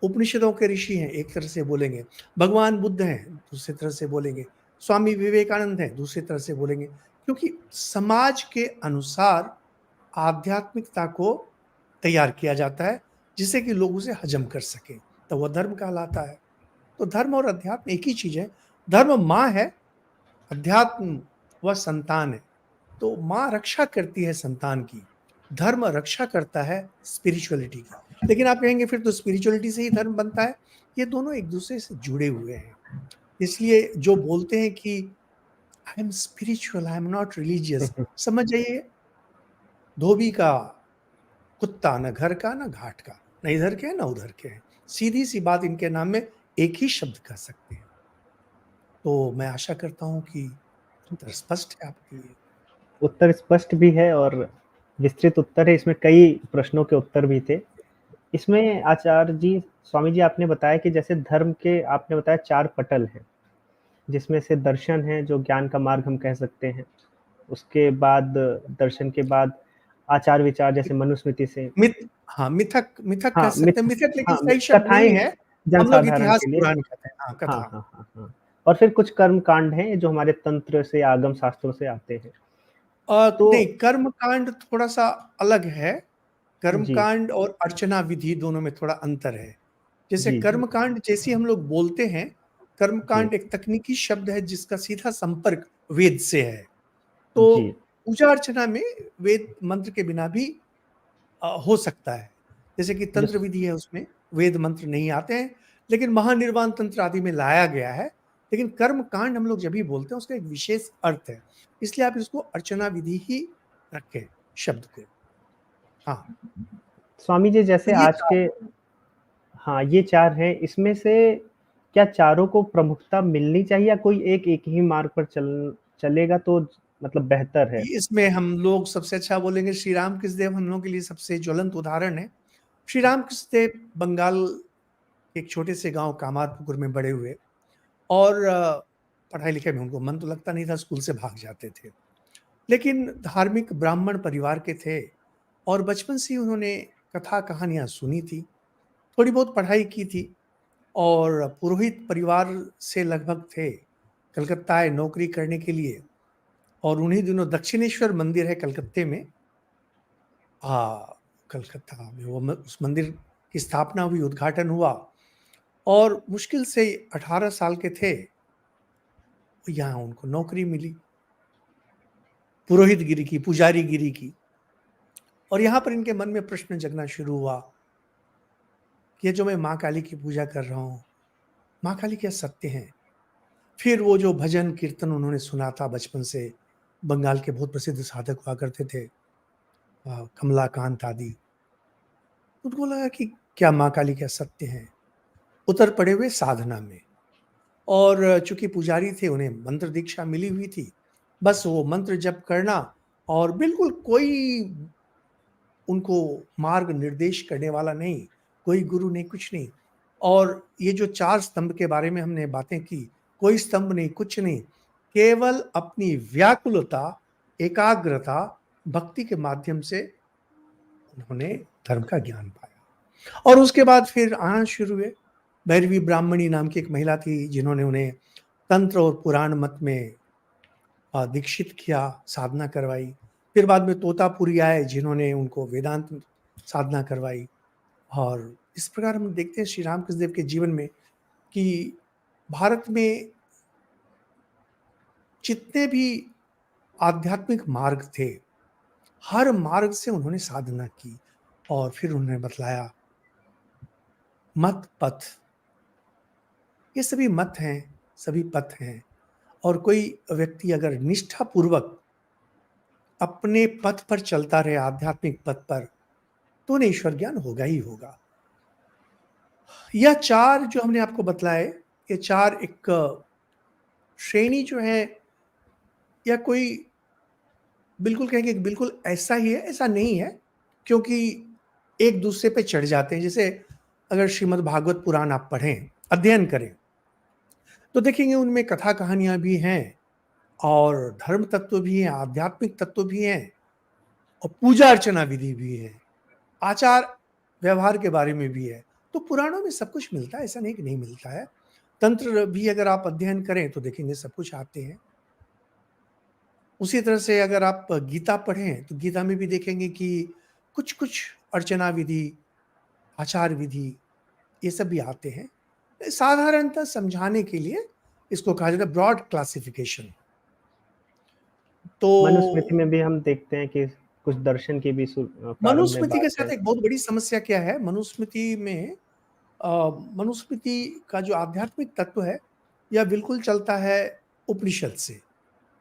Speaker 2: उपनिषदों के ऋषि हैं एक तरह से बोलेंगे, भगवान बुद्ध हैं दूसरे तरह से बोलेंगे, स्वामी विवेकानंद हैं दूसरी तरह से बोलेंगे, क्योंकि समाज के अनुसार आध्यात्मिकता को तैयार किया जाता है जिससे कि लोग उसे हजम कर सकें, तो वह धर्म कहलाता है। तो धर्म और अध्यात्म एक ही चीज है। धर्म माँ है, अध्यात्म वह संतान है। तो माँ रक्षा करती है संतान की, धर्म रक्षा करता है स्पिरिचुअलिटी की। लेकिन आप कहेंगे फिर तो स्पिरिचुअलिटी से ही धर्म बनता है। ये दोनों एक दूसरे से जुड़े हुए हैं। इसलिए जो बोलते हैं कि I am spiritual, I am not religious, समझ जाइए धोबी का कुत्ता न घर का न घाट का, न इधर के न उधर के हैं। सीधी सी बात, इनके नाम में एक ही शब्द कह सकते हैं। तो मैं आशा करता हूं कि उत्तर स्पष्ट है आपके लिए।
Speaker 1: उत्तर स्पष्ट भी है और विस्तृत उत्तर है, इसमें कई प्रश्नों के उत्तर भी थे। इसमें आचार्य जी, स्वामी जी, आपने बताया कि जैसे धर्म के आपने बताया 4 पटल हैं, जिसमें से दर्शन है जो ज्ञान का मार्ग हम कह सकते हैं। उसके बाद दर्शन के बाद आचार विचार जैसे मनुस्मृति से,
Speaker 2: मिथ हाँ, मिथक मिथक कह
Speaker 1: हाँ,
Speaker 2: सकते हैं। मिथक लेकिन सही शब्द नहीं
Speaker 1: कथाएँ
Speaker 2: है। हम लोग
Speaker 1: जनसाधारण
Speaker 2: इतिहास
Speaker 1: के लिए।
Speaker 2: पुराण कहते हैं। हाँ,
Speaker 1: हाँ,
Speaker 2: कथा।
Speaker 1: हाँ, हाँ, हाँ। और फिर कुछ कर्म कांड हैं जो हमारे तंत्र से, आगम शास्त्रों से आते हैं। तो
Speaker 2: नहीं, कर्म कांड थोड़ा सा अलग है। कर्म
Speaker 1: जी,
Speaker 2: कांड और अर्चना विधि दोनों में थोड़ा अंतर है। जैसे
Speaker 1: जी, जी,
Speaker 2: कर्म कांड जैसे हम लोग बोलते हैं, कर्म
Speaker 1: जी,
Speaker 2: कांड एक तकनीकी शब्द है जिसका सीधा संपर्क वेद से है। तो
Speaker 1: जी,
Speaker 2: पूजा अर्चना में वेद मंत्र के बिना भी हो सकता है। जैसे कि
Speaker 1: जो
Speaker 2: तंत्र विधि है उसमें वेद मंत्र नहीं आते हैं, लेकिन महानिर्वाण तंत्र आदि में लाया गया है। लेकिन कर्म कांड हम लोग जब भी बोलते हैं उसका एक विशेष अर्थ है, इसलिए आप इसको अर्चना विधि ही रखें शब्द को। हाँ,
Speaker 1: स्वामी जी
Speaker 2: तो
Speaker 1: जैसे
Speaker 2: ये
Speaker 1: आज के, हाँ, ये 4 हैं, इसमें से क्या चारों को प्रमुखता मिलनी चाहिए या कोई एक ही मार्ग पर चलेगा तो मतलब बेहतर है?
Speaker 2: इसमें हम लोग सबसे अच्छा बोलेंगे श्री राम कृष्ण देव हम लोगों के लिए सबसे ज्वलंत उदाहरण है। श्री राम कृष्ण देव बंगाल के एक छोटे से गांव कामारपुकुर में बड़े हुए और पढ़ाई लिखाई में उनको मन तो लगता नहीं था, स्कूल से भाग जाते थे। लेकिन धार्मिक ब्राह्मण परिवार के थे और बचपन से ही उन्होंने कथा कहानियाँ सुनी थी, थोड़ी बहुत पढ़ाई की थी और पुरोहित परिवार से लगभग थे। कलकत्ता आए नौकरी करने के लिए और उन्हीं दिनों दक्षिणेश्वर मंदिर है कलकत्ते में। कलकत्ता में उस मंदिर की स्थापना हुई, उद्घाटन हुआ और मुश्किल से 18 साल के थे, यहाँ उनको नौकरी मिली पुरोहित गिरी की, पुजारी गिरी की। और यहाँ पर इनके मन में प्रश्न जगना शुरू हुआ कि ये जो मैं माँ काली की पूजा कर रहा हूँ, माँ काली क्या सत्य हैं? फिर वो जो भजन कीर्तन उन्होंने सुना था बचपन से, बंगाल के बहुत प्रसिद्ध साधक हुआ करते थे, कमलाकांत आदि, उनको लगा कि क्या माँ काली क्या सत्य हैं? उतर पड़े हुए साधना में। और चूंकि पुजारी थे, उन्हें मंत्र दीक्षा मिली हुई थी, बस वो मंत्र जप करना और बिल्कुल कोई उनको मार्ग निर्देश करने वाला नहीं, कोई गुरु नहीं, कुछ नहीं। और ये जो 4 स्तंभ के बारे में हमने बातें की, कोई स्तंभ नहीं, कुछ नहीं, केवल अपनी व्याकुलता, एकाग्रता, भक्ति के माध्यम से उन्होंने धर्म का ज्ञान पाया। और उसके बाद फिर आना शुरू हुए। भैरवी ब्राह्मणी नाम की एक महिला थी जिन्होंने उन्हें तंत्र और पुराण मत में दीक्षित किया, साधना करवाई। फिर बाद में तोतापुरी आए जिन्होंने उनको वेदांत साधना करवाई। और इस प्रकार हम देखते हैं श्री रामकृष्ण देव के जीवन में कि भारत में जितने भी आध्यात्मिक मार्ग थे, हर मार्ग से उन्होंने साधना की और फिर उन्होंने बतलाया मत पथ, ये सभी मत हैं, सभी पथ हैं। और कोई व्यक्ति अगर निष्ठापूर्वक अपने पथ पर चलता रहे, आध्यात्मिक पथ पर, तो उन्हें ईश्वर ज्ञान होगा ही होगा। यह 4 जो हमने आपको बतलाए, ये 4 एक श्रेणी जो है, या कोई बिल्कुल कहेंगे कि बिल्कुल ऐसा ही है, ऐसा नहीं है, क्योंकि एक दूसरे पे चढ़ जाते हैं। जैसे अगर श्रीमद् भागवत पुराण आप पढ़ें, अध्ययन करें, तो देखेंगे उनमें कथा कहानियां भी हैं और धर्म तत्व भी हैं, आध्यात्मिक तत्व भी हैं और पूजा अर्चना विधि भी है, आचार व्यवहार के बारे में भी है। तो पुराणों में सब कुछ मिलता है, ऐसा नहीं कि नहीं मिलता है। तंत्र भी अगर आप अध्ययन करें तो देखेंगे सब कुछ आते हैं। उसी तरह से अगर आप गीता पढ़ें तो गीता में भी देखेंगे कि कुछ कुछ अर्चना विधि, आचार विधि, ये सब भी आते हैं। साधारणतः समझाने के लिए इसको कहा जाता है ब्रॉड क्लासिफिकेशन। तो
Speaker 1: मनुस्मृति में भी हम देखते हैं कि कुछ दर्शन की भी प्रारंभ में
Speaker 2: मनुस्मृति के
Speaker 1: बात है।
Speaker 2: साथ एक बहुत बड़ी समस्या क्या है, मनुस्मृति में मनुस्मृति का जो आध्यात्मिक तत्व है, यह बिल्कुल चलता है उपनिषद से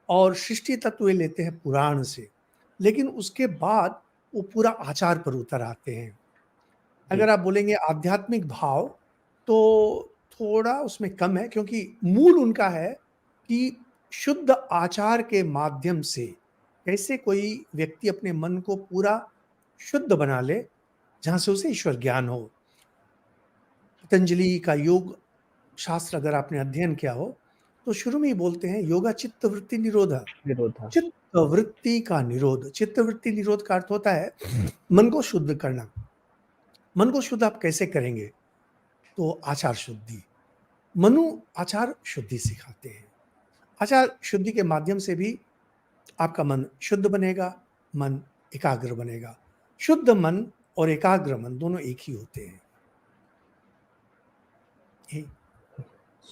Speaker 2: और सृष्टि तत्व ये लेते हैं पुराण से। लेकिन उसके बाद वो पूरा आचार पर उतर आते हैं।
Speaker 1: जी,
Speaker 2: अगर आप बोलेंगे आध्यात्मिक भाव, तो थोड़ा उसमें कम है, क्योंकि मूल उनका है कि शुद्ध आचार के माध्यम से कैसे कोई व्यक्ति अपने मन को पूरा शुद्ध बना ले, जहां से उसे ईश्वर ज्ञान हो। पतंजलि का योग शास्त्र अगर आपने अध्ययन किया हो, तो शुरू में ही बोलते हैं योगा चित्त वृत्ति निरोध।
Speaker 1: विरोधा।
Speaker 2: चित्त वृत्ति का निरोध, चित्त वृत्ति निरोध का अर्थ होता है मन को शुद्ध करना। मन को शुद्ध आप कैसे करेंगे? तो आचार शुद्धि, मनु आचार शुद्धि सिखाते हैं। आचार शुद्धि के माध्यम से भी आपका मन शुद्ध बनेगा, मन एकाग्र बनेगा। शुद्ध मन और एकाग्र मन दोनों एक ही होते हैं। यही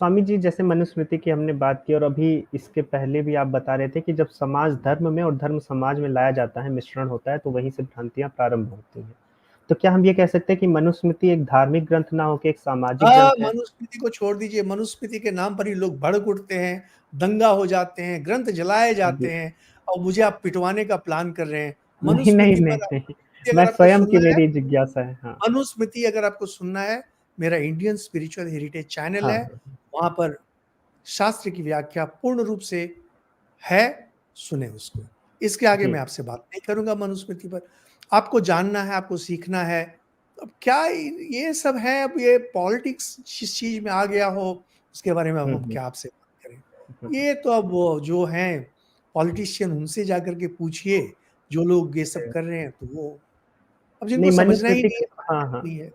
Speaker 1: स्वामी जी, जैसे मनुस्मृति की हमने बात की और अभी इसके पहले भी आप बता रहे थे कि जब समाज धर्म में और धर्म समाज में लाया जाता है, मिश्रण होता है, तो वहीं से भ्रांतियां प्रारंभ होती हैं। तो क्या हम ये कह सकते हैं कि मनुस्मृति एक धार्मिक ग्रंथ ना होकर एक सामाजिक ग्रंथ है?
Speaker 2: मनुस्मृति को छोड़ दीजिए, मनुस्मृति के नाम पर ही लोग भड़क उठते हैं, दंगा हो जाते हैं, ग्रंथ जलाए जाते
Speaker 1: जी।
Speaker 2: हैं और मुझे आप पिटवाने का प्लान कर रहे हैं।
Speaker 1: नहीं, नहीं,
Speaker 2: मनुस्मृति
Speaker 1: नहीं,
Speaker 2: पर
Speaker 1: नहीं।
Speaker 2: अगर
Speaker 1: मैं
Speaker 2: आपको
Speaker 1: स्वयं की
Speaker 2: सुनना है,
Speaker 1: मेरी जिज्ञासा है। हाँ।
Speaker 2: मनुस्मृति अगर आपको सुनना है, मेरा इंडियन स्पिरिचुअल हेरिटेज चैनल
Speaker 1: हाँ,
Speaker 2: है,
Speaker 1: हाँ।
Speaker 2: वहाँ पर शास्त्र की व्याख्या पूर्ण रूप से है, सुने उसको। इसके आगे
Speaker 1: जी।
Speaker 2: मैं आपसे बात नहीं करूँगा मनुस्मृति पर। आपको जानना है, आपको सीखना है, अब क्या ये सब है, अब ये पॉलिटिक्स जिस चीज़ में आ गया हो, उसके बारे में अब
Speaker 1: हुँ,
Speaker 2: हम
Speaker 1: हुँ।
Speaker 2: क्या आपसे बात करें।
Speaker 1: हुँ, हुँ।
Speaker 2: ये तो अब वो जो हैं पॉलिटिशियन, उनसे जाकर के पूछिए, जो लोग ये सब
Speaker 1: जी।
Speaker 2: कर रहे हैं, तो वो अब
Speaker 1: नहीं,
Speaker 2: जिनको समझना ही
Speaker 1: मनुस्मृति
Speaker 2: नहीं है,
Speaker 1: के हाँ,
Speaker 2: समझना
Speaker 1: हाँ।
Speaker 2: नहीं है।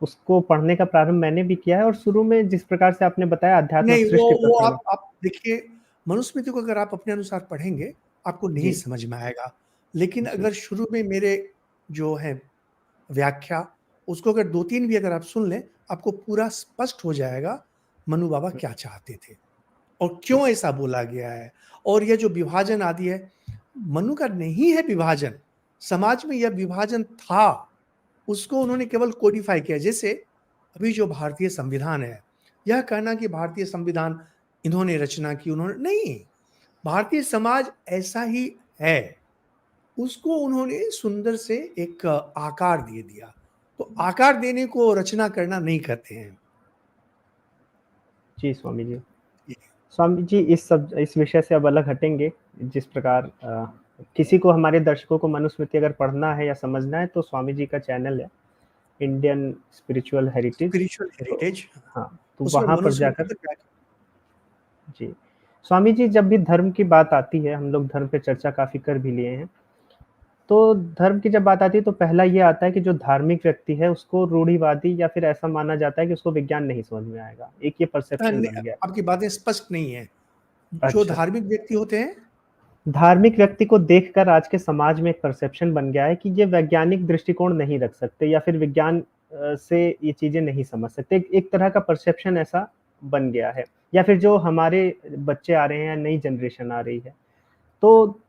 Speaker 1: उसको पढ़ने का प्रारंभ मैंने भी किया है और शुरू में जिस प्रकार से आपने बताया अध्यात्म
Speaker 2: नहीं,
Speaker 1: सृष्टि
Speaker 2: वो
Speaker 1: प्रकरण।
Speaker 2: आप देखिए, मनुस्मृति को अगर आप अपने अनुसार पढ़ेंगे, आपको नहीं
Speaker 1: जी,
Speaker 2: समझ में आएगा। लेकिन
Speaker 1: जी।
Speaker 2: अगर शुरू में मेरे जो है व्याख्या, उसको अगर 2-3 भी अगर आप सुन लें, आपको पूरा स्पष्ट हो जाएगा, मनु बाबा
Speaker 1: हुँ,
Speaker 2: क्या चाहते थे और
Speaker 1: जी।
Speaker 2: क्यों ऐसा बोला गया है। और ये जो विभाजन आदि है, मनु का नहीं है विभाजन, समाज में यह विभाजन था, उसको उन्होंने केवल कोडिफ़ाई किया। जैसे अभी जो भारतीय संविधान है, यह कहना कि भारतीय संविधान इन्होंने रचना की, उन्होंने नहीं, भारतीय समाज ऐसा ही है। उसको उन्होंने सुंदर से एक आकार दे दिया। तो आकार देने को रचना करना नहीं कहते हैं।
Speaker 1: जी, स्वामी जी।
Speaker 2: ये
Speaker 1: स्वामी जी इस विषय से अब अलग हटेंगे। जिस प्रकार किसी को हमारे दर्शकों को मनुस्मृति अगर पढ़ना है या समझना है तो स्वामी जी का चैनल है, इंडियन स्पिरिचुअल हेरिटेज।
Speaker 2: स्पिरिचुअल
Speaker 1: तो
Speaker 2: हेरिटेज,
Speaker 1: हाँ, तो
Speaker 2: उसमें
Speaker 1: वहाँ पर
Speaker 2: मनुस्मृति
Speaker 1: जाकर
Speaker 2: पर क्या
Speaker 1: जी। स्वामी जी जब भी धर्म की बात आती है, हम लोग धर्म पे चर्चा काफ़ी कर भी लिए हैं। तो धर्म की जब बात आती है तो पहला ये आता है कि जो धार्मिक व्यक्ति है उसको रूढ़िवादी या फिर ऐसा माना जाता है कि उसको विज्ञान नहीं समझ में आएगा। एक ये परसेप्शन
Speaker 2: नहीं,
Speaker 1: बन गया।
Speaker 2: आपकी बातें स्पष्ट नहीं है। जो
Speaker 1: अच्छा।
Speaker 2: धार्मिक व्यक्ति होते हैं,
Speaker 1: धार्मिक व्यक्ति को देखकर आज के समाज में एक परसेप्शन बन गया है कि ये वैज्ञानिक दृष्टिकोण नहीं रख सकते या फिर विज्ञान से ये चीज़ें नहीं समझ सकते। एक तरह का परसेप्शन ऐसा बन गया है या फिर जो हमारे बच्चे आ रहे हैं या नई जनरेशन आ रही है, तो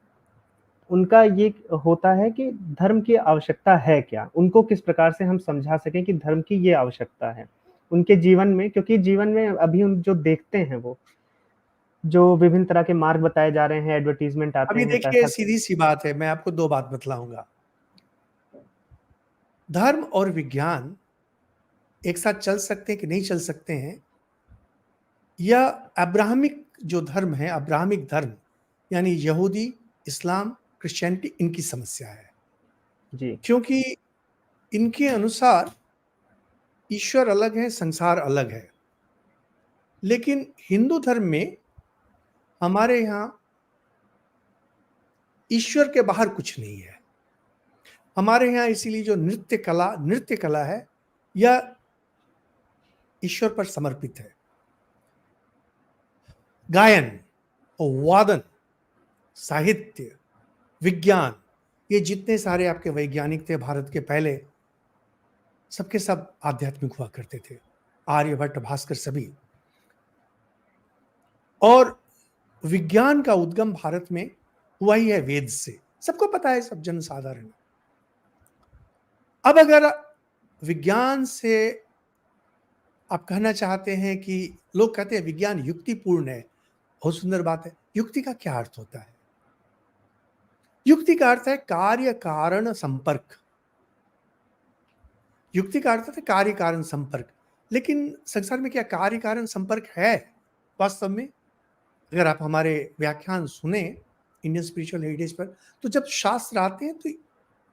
Speaker 1: उनका ये होता है कि धर्म की आवश्यकता है क्या? उनको किस प्रकार से हम समझा सकें कि धर्म की ये आवश्यकता है, उनके जीवन में क्योंकि जीवन में अभी हम जो देखते हैं वो, जो विभिन्न तरह के मार्ग बताए जा रहे हैं, एडवर्टाइज़मेंट आते
Speaker 2: अभी
Speaker 1: हैं,
Speaker 2: देखिए
Speaker 1: पैसा
Speaker 2: सीधी-सी बात है, मैं आपको 2 बात बतलाऊँगा। धर्म और विज्ञान एक साथ चल सकते हैं कि नहीं चल सकते हैं, या अब्राहमिक जो धर्म है, अब्राहमिक धर्म, यानी यहूदी, इस्लाम, क्रिश्चियनिटी, इनकी समस्या है।
Speaker 1: जी,
Speaker 2: क्योंकि इनके अनुसार ईश्वर अलग है, संसार अलग है। लेकिन हिंदू धर्म में हमारे यहाँ ईश्वर के बाहर कुछ नहीं है। हमारे यहाँ इसीलिए जो नृत्य कला है, यह ईश्वर पर समर्पित है। गायन और वादन, साहित्य, विज्ञान, ये जितने सारे आपके वैज्ञानिक थे भारत के पहले, सबके सब आध्यात्मिक हुआ करते थे। आर्यभट्ट, भास्कर, सभी। और विज्ञान का उद्गम भारत में हुआ ही है वेद से, सबको पता है, सब जनसाधारण। अब अगर विज्ञान से आप कहना चाहते हैं कि लोग कहते हैं विज्ञान युक्तिपूर्ण है, बहुत सुंदर बात है। युक्ति का क्या अर्थ होता है? युक्ति का अर्थ है कार्य कारण संपर्क। युक्ति का अर्थ है कार्य कारण संपर्क। लेकिन संसार में क्या कार्य कारण संपर्क है वास्तव में? अगर आप हमारे व्याख्यान सुने इंडियन स्पिरिचुअल हेरिटेज पर, तो जब शास्त्र आते हैं तो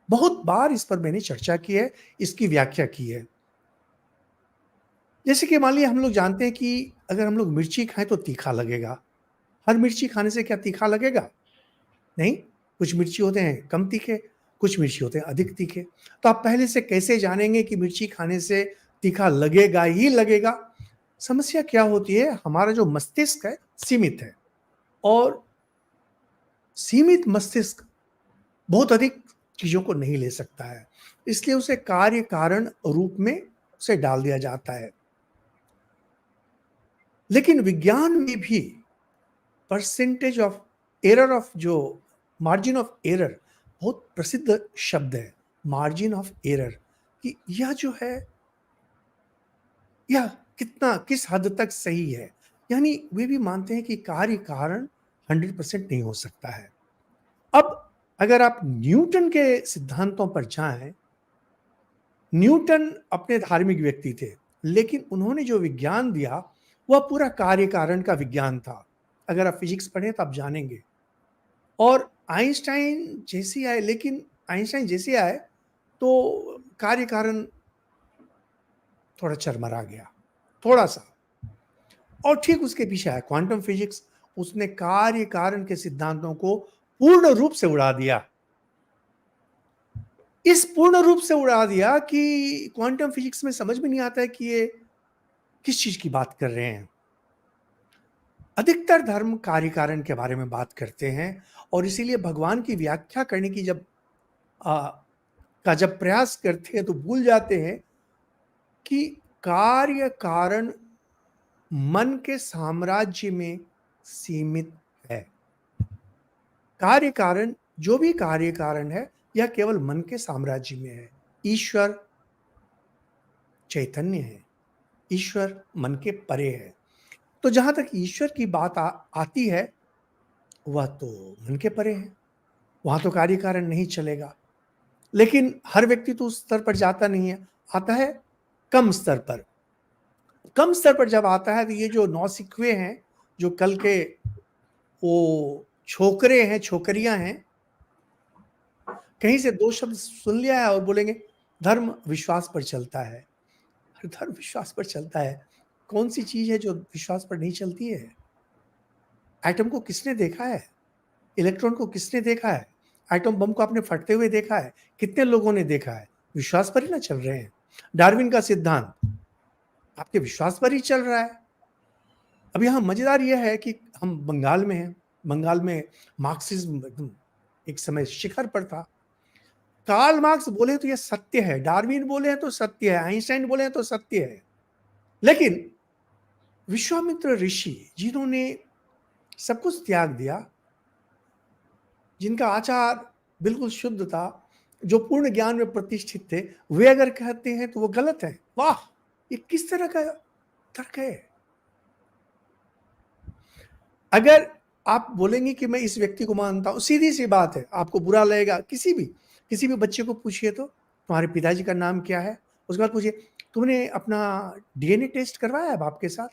Speaker 2: बहुत बार इस पर मैंने चर्चा की है, इसकी व्याख्या की है। जैसे कि मान लीजिए हम लोग जानते हैं कि अगर हम लोग मिर्ची खाएं तो तीखा लगेगा। हर मिर्ची खाने से क्या तीखा लगेगा? नहीं। कुछ मिर्ची होते हैं कम तीखे, कुछ मिर्ची होते हैं अधिक तीखे। तो आप पहले से कैसे जानेंगे कि मिर्ची खाने से तीखा लगेगा ही लगेगा? समस्या क्या होती है, हमारा जो मस्तिष्क है सीमित है, और सीमित मस्तिष्क बहुत अधिक चीजों को नहीं ले सकता है। इसलिए उसे कार्य कारण रूप में उसे डाल दिया जाता है। लेकिन विज्ञान में भी परसेंटेज ऑफ एरर ऑफ जो मार्जिन ऑफ एरर, बहुत प्रसिद्ध शब्द है मार्जिन ऑफ एरर, कि यह जो है यह कितना किस हद तक सही है। यानी वे भी मानते हैं कि कार्य कारण 100% नहीं हो सकता है। अब अगर आप न्यूटन के सिद्धांतों पर जाएं, न्यूटन अपने धार्मिक व्यक्ति थे, लेकिन उन्होंने जो विज्ञान दिया वह पूरा कार्य कारण का विज्ञान था। अगर आप फिजिक्स पढ़ें तो आप जानेंगे। और आइंस्टाइन जैसे आए, लेकिन आइंस्टाइन जैसे आए तो कार्य कारण थोड़ा चरमरा गया, थोड़ा सा। और ठीक उसके पीछे आया क्वांटम फिजिक्स। उसने कार्य कारण के सिद्धांतों को पूर्ण रूप से उड़ा दिया। इस पूर्ण रूप से उड़ा दिया कि क्वांटम फिजिक्स में समझ में नहीं आता है कि ये किस चीज की बात कर रहे हैं। अधिकतर धर्म कार्य कारण के बारे में बात करते हैं, और इसीलिए भगवान की व्याख्या करने की जब प्रयास करते हैं तो भूल जाते हैं कि कार्य कारण मन के साम्राज्य में सीमित है। कार्य कारण, जो भी कार्य कारण है, यह केवल मन के साम्राज्य में है। ईश्वर चैतन्य है, ईश्वर मन के परे है। तो जहां तक ईश्वर की बात आती है, वह तो मन के परे है, वहां तो कार्य कारण नहीं चलेगा। लेकिन हर व्यक्ति तो उस स्तर पर जाता नहीं है, आता है कम स्तर पर। कम स्तर पर जब आता है तो ये जो नौसिखुए हैं, जो कल के वो छोकरे हैं, छोकरियां हैं, कहीं से दो शब्द सुन लिया है और बोलेंगे धर्म विश्वास पर चलता है। धर्म विश्वास पर चलता है? कौन सी चीज है जो विश्वास पर नहीं चलती है? एटम को किसने देखा है? इलेक्ट्रॉन को किसने देखा है? एटम बम को आपने फटते हुए देखा है? कितने लोगों ने देखा है? विश्वास पर ही ना चल रहे हैं। डार्विन का सिद्धांत आपके विश्वास पर ही चल रहा है। अब यहां मजेदार यह है कि हम बंगाल में हैं। बंगाल में मार्क्सिज्म एकदम एक समय शिखर पर था। कार्ल मार्क्स बोले तो यह सत्य है, डार्विन बोले हैं तो सत्य है, आइंस्टाइन बोले हैं तो सत्य है। लेकिन विश्वामित्र ऋषि, जिन्होंने सब कुछ त्याग दिया, जिनका आचार बिल्कुल शुद्ध था, जो पूर्ण ज्ञान में प्रतिष्ठित थे, वे अगर कहते हैं तो वो गलत है। वाह, ये किस तरह का तर्क है? अगर आप बोलेंगे कि मैं इस व्यक्ति को मानता हूं, सीधी सी बात है, आपको बुरा लगेगा। किसी भी बच्चे को पूछिए तो तुम्हारे पिताजी का नाम क्या है, उसके बाद पूछिए तुमने अपना डीएनए टेस्ट करवाया है बाप के साथ?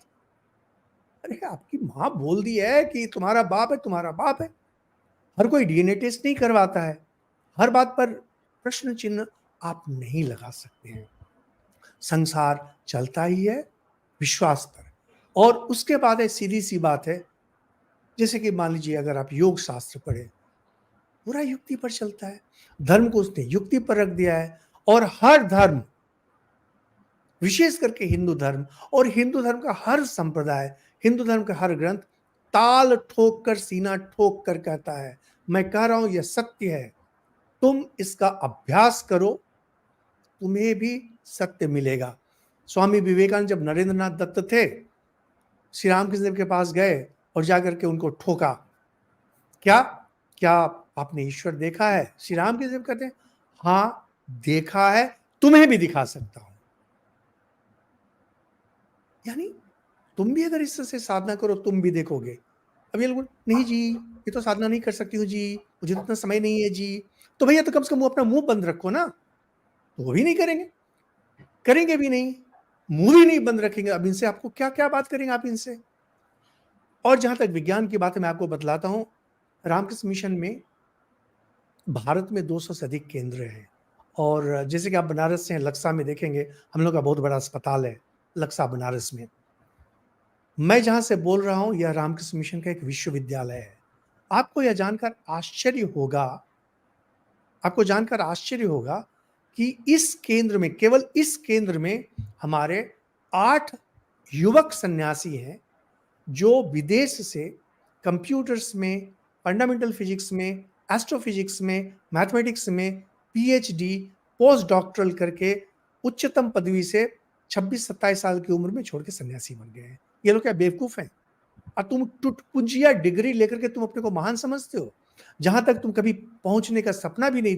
Speaker 2: अरे आपकी माँ बोल दी है कि तुम्हारा बाप है, तुम्हारा बाप है। हर कोई डीएनए टेस्ट नहीं करवाता है। हर बात पर प्रश्न चिन्ह आप नहीं लगा सकते हैं। संसार चलता ही है विश्वास पर। और उसके बाद है सीधी सी बात है, जैसे कि मान लीजिए अगर आप योग शास्त्र पढ़े, पूरा युक्ति पर चलता है। धर्म को उसने युक्ति पर रख दिया है। और हर धर्म, विशेष करके हिंदू धर्म, और हिंदू धर्म का हर संप्रदाय, हिंदू धर्म का हर ग्रंथ ताल ठोक कर, सीना ठोक कर कहता है मैं कह रहा हूं यह सत्य है, तुम इसका अभ्यास करो, तुम्हें भी सत्य मिलेगा। स्वामी विवेकानंद जब नरेंद्रनाथ दत्त थे, श्री रामकृष्ण देव के पास गए और जाकर के उनको ठोका, क्या क्या आपने ईश्वर देखा है? श्री रामकृष्ण देव कहते हैं हाँ देखा है, तुम्हें भी दिखा सकता हूं। यानी तुम भी अगर इस तरह से साधना करो तुम भी देखोगे। अब ये लोग नहीं जी, ये तो साधना नहीं कर सकती हूँ जी, मुझे तो इतना समय नहीं है जी। तो भैया तो कम से कम अपना मुंह बंद रखो ना। तो वो भी नहीं करेंगे, करेंगे भी नहीं, मुंह भी नहीं बंद रखेंगे। अब इनसे आपको क्या क्या बात करेंगे आप इनसे? और जहां तक विज्ञान की बात है, मैं आपको बतलाता हूं, रामकृष्ण मिशन में भारत में 200 से अधिक केंद्र हैं। और जैसे कि आप बनारस से हैं, लक्सा में देखेंगे, हम लोग का बहुत बड़ा अस्पताल है लक्सा बनारस में। मैं जहां से बोल रहा हूं, यह रामकृष्ण मिशन का एक विश्वविद्यालय है। आपको यह जानकर आश्चर्य होगा, आपको जानकर आश्चर्य होगा कि इस केंद्र में, केवल इस केंद्र में हमारे 8 युवक सन्यासी हैं जो विदेश से कंप्यूटर्स में, फंडामेंटल फिजिक्स में, एस्ट्रोफिजिक्स में, मैथमेटिक्स में पीएचडी, पोस्ट डॉक्टरल करके उच्चतम पदवी से 26-27 साल की उम्र में छोड़ के सन्यासी बन गए हैं। ये लोग क्या बेवकूफ हैं? और तुम टुटपुंजिया डिग्री लेकर के तुम अपने को महान समझते हो? जहां तक तुम कभी पहुंचने का सपना भी नहीं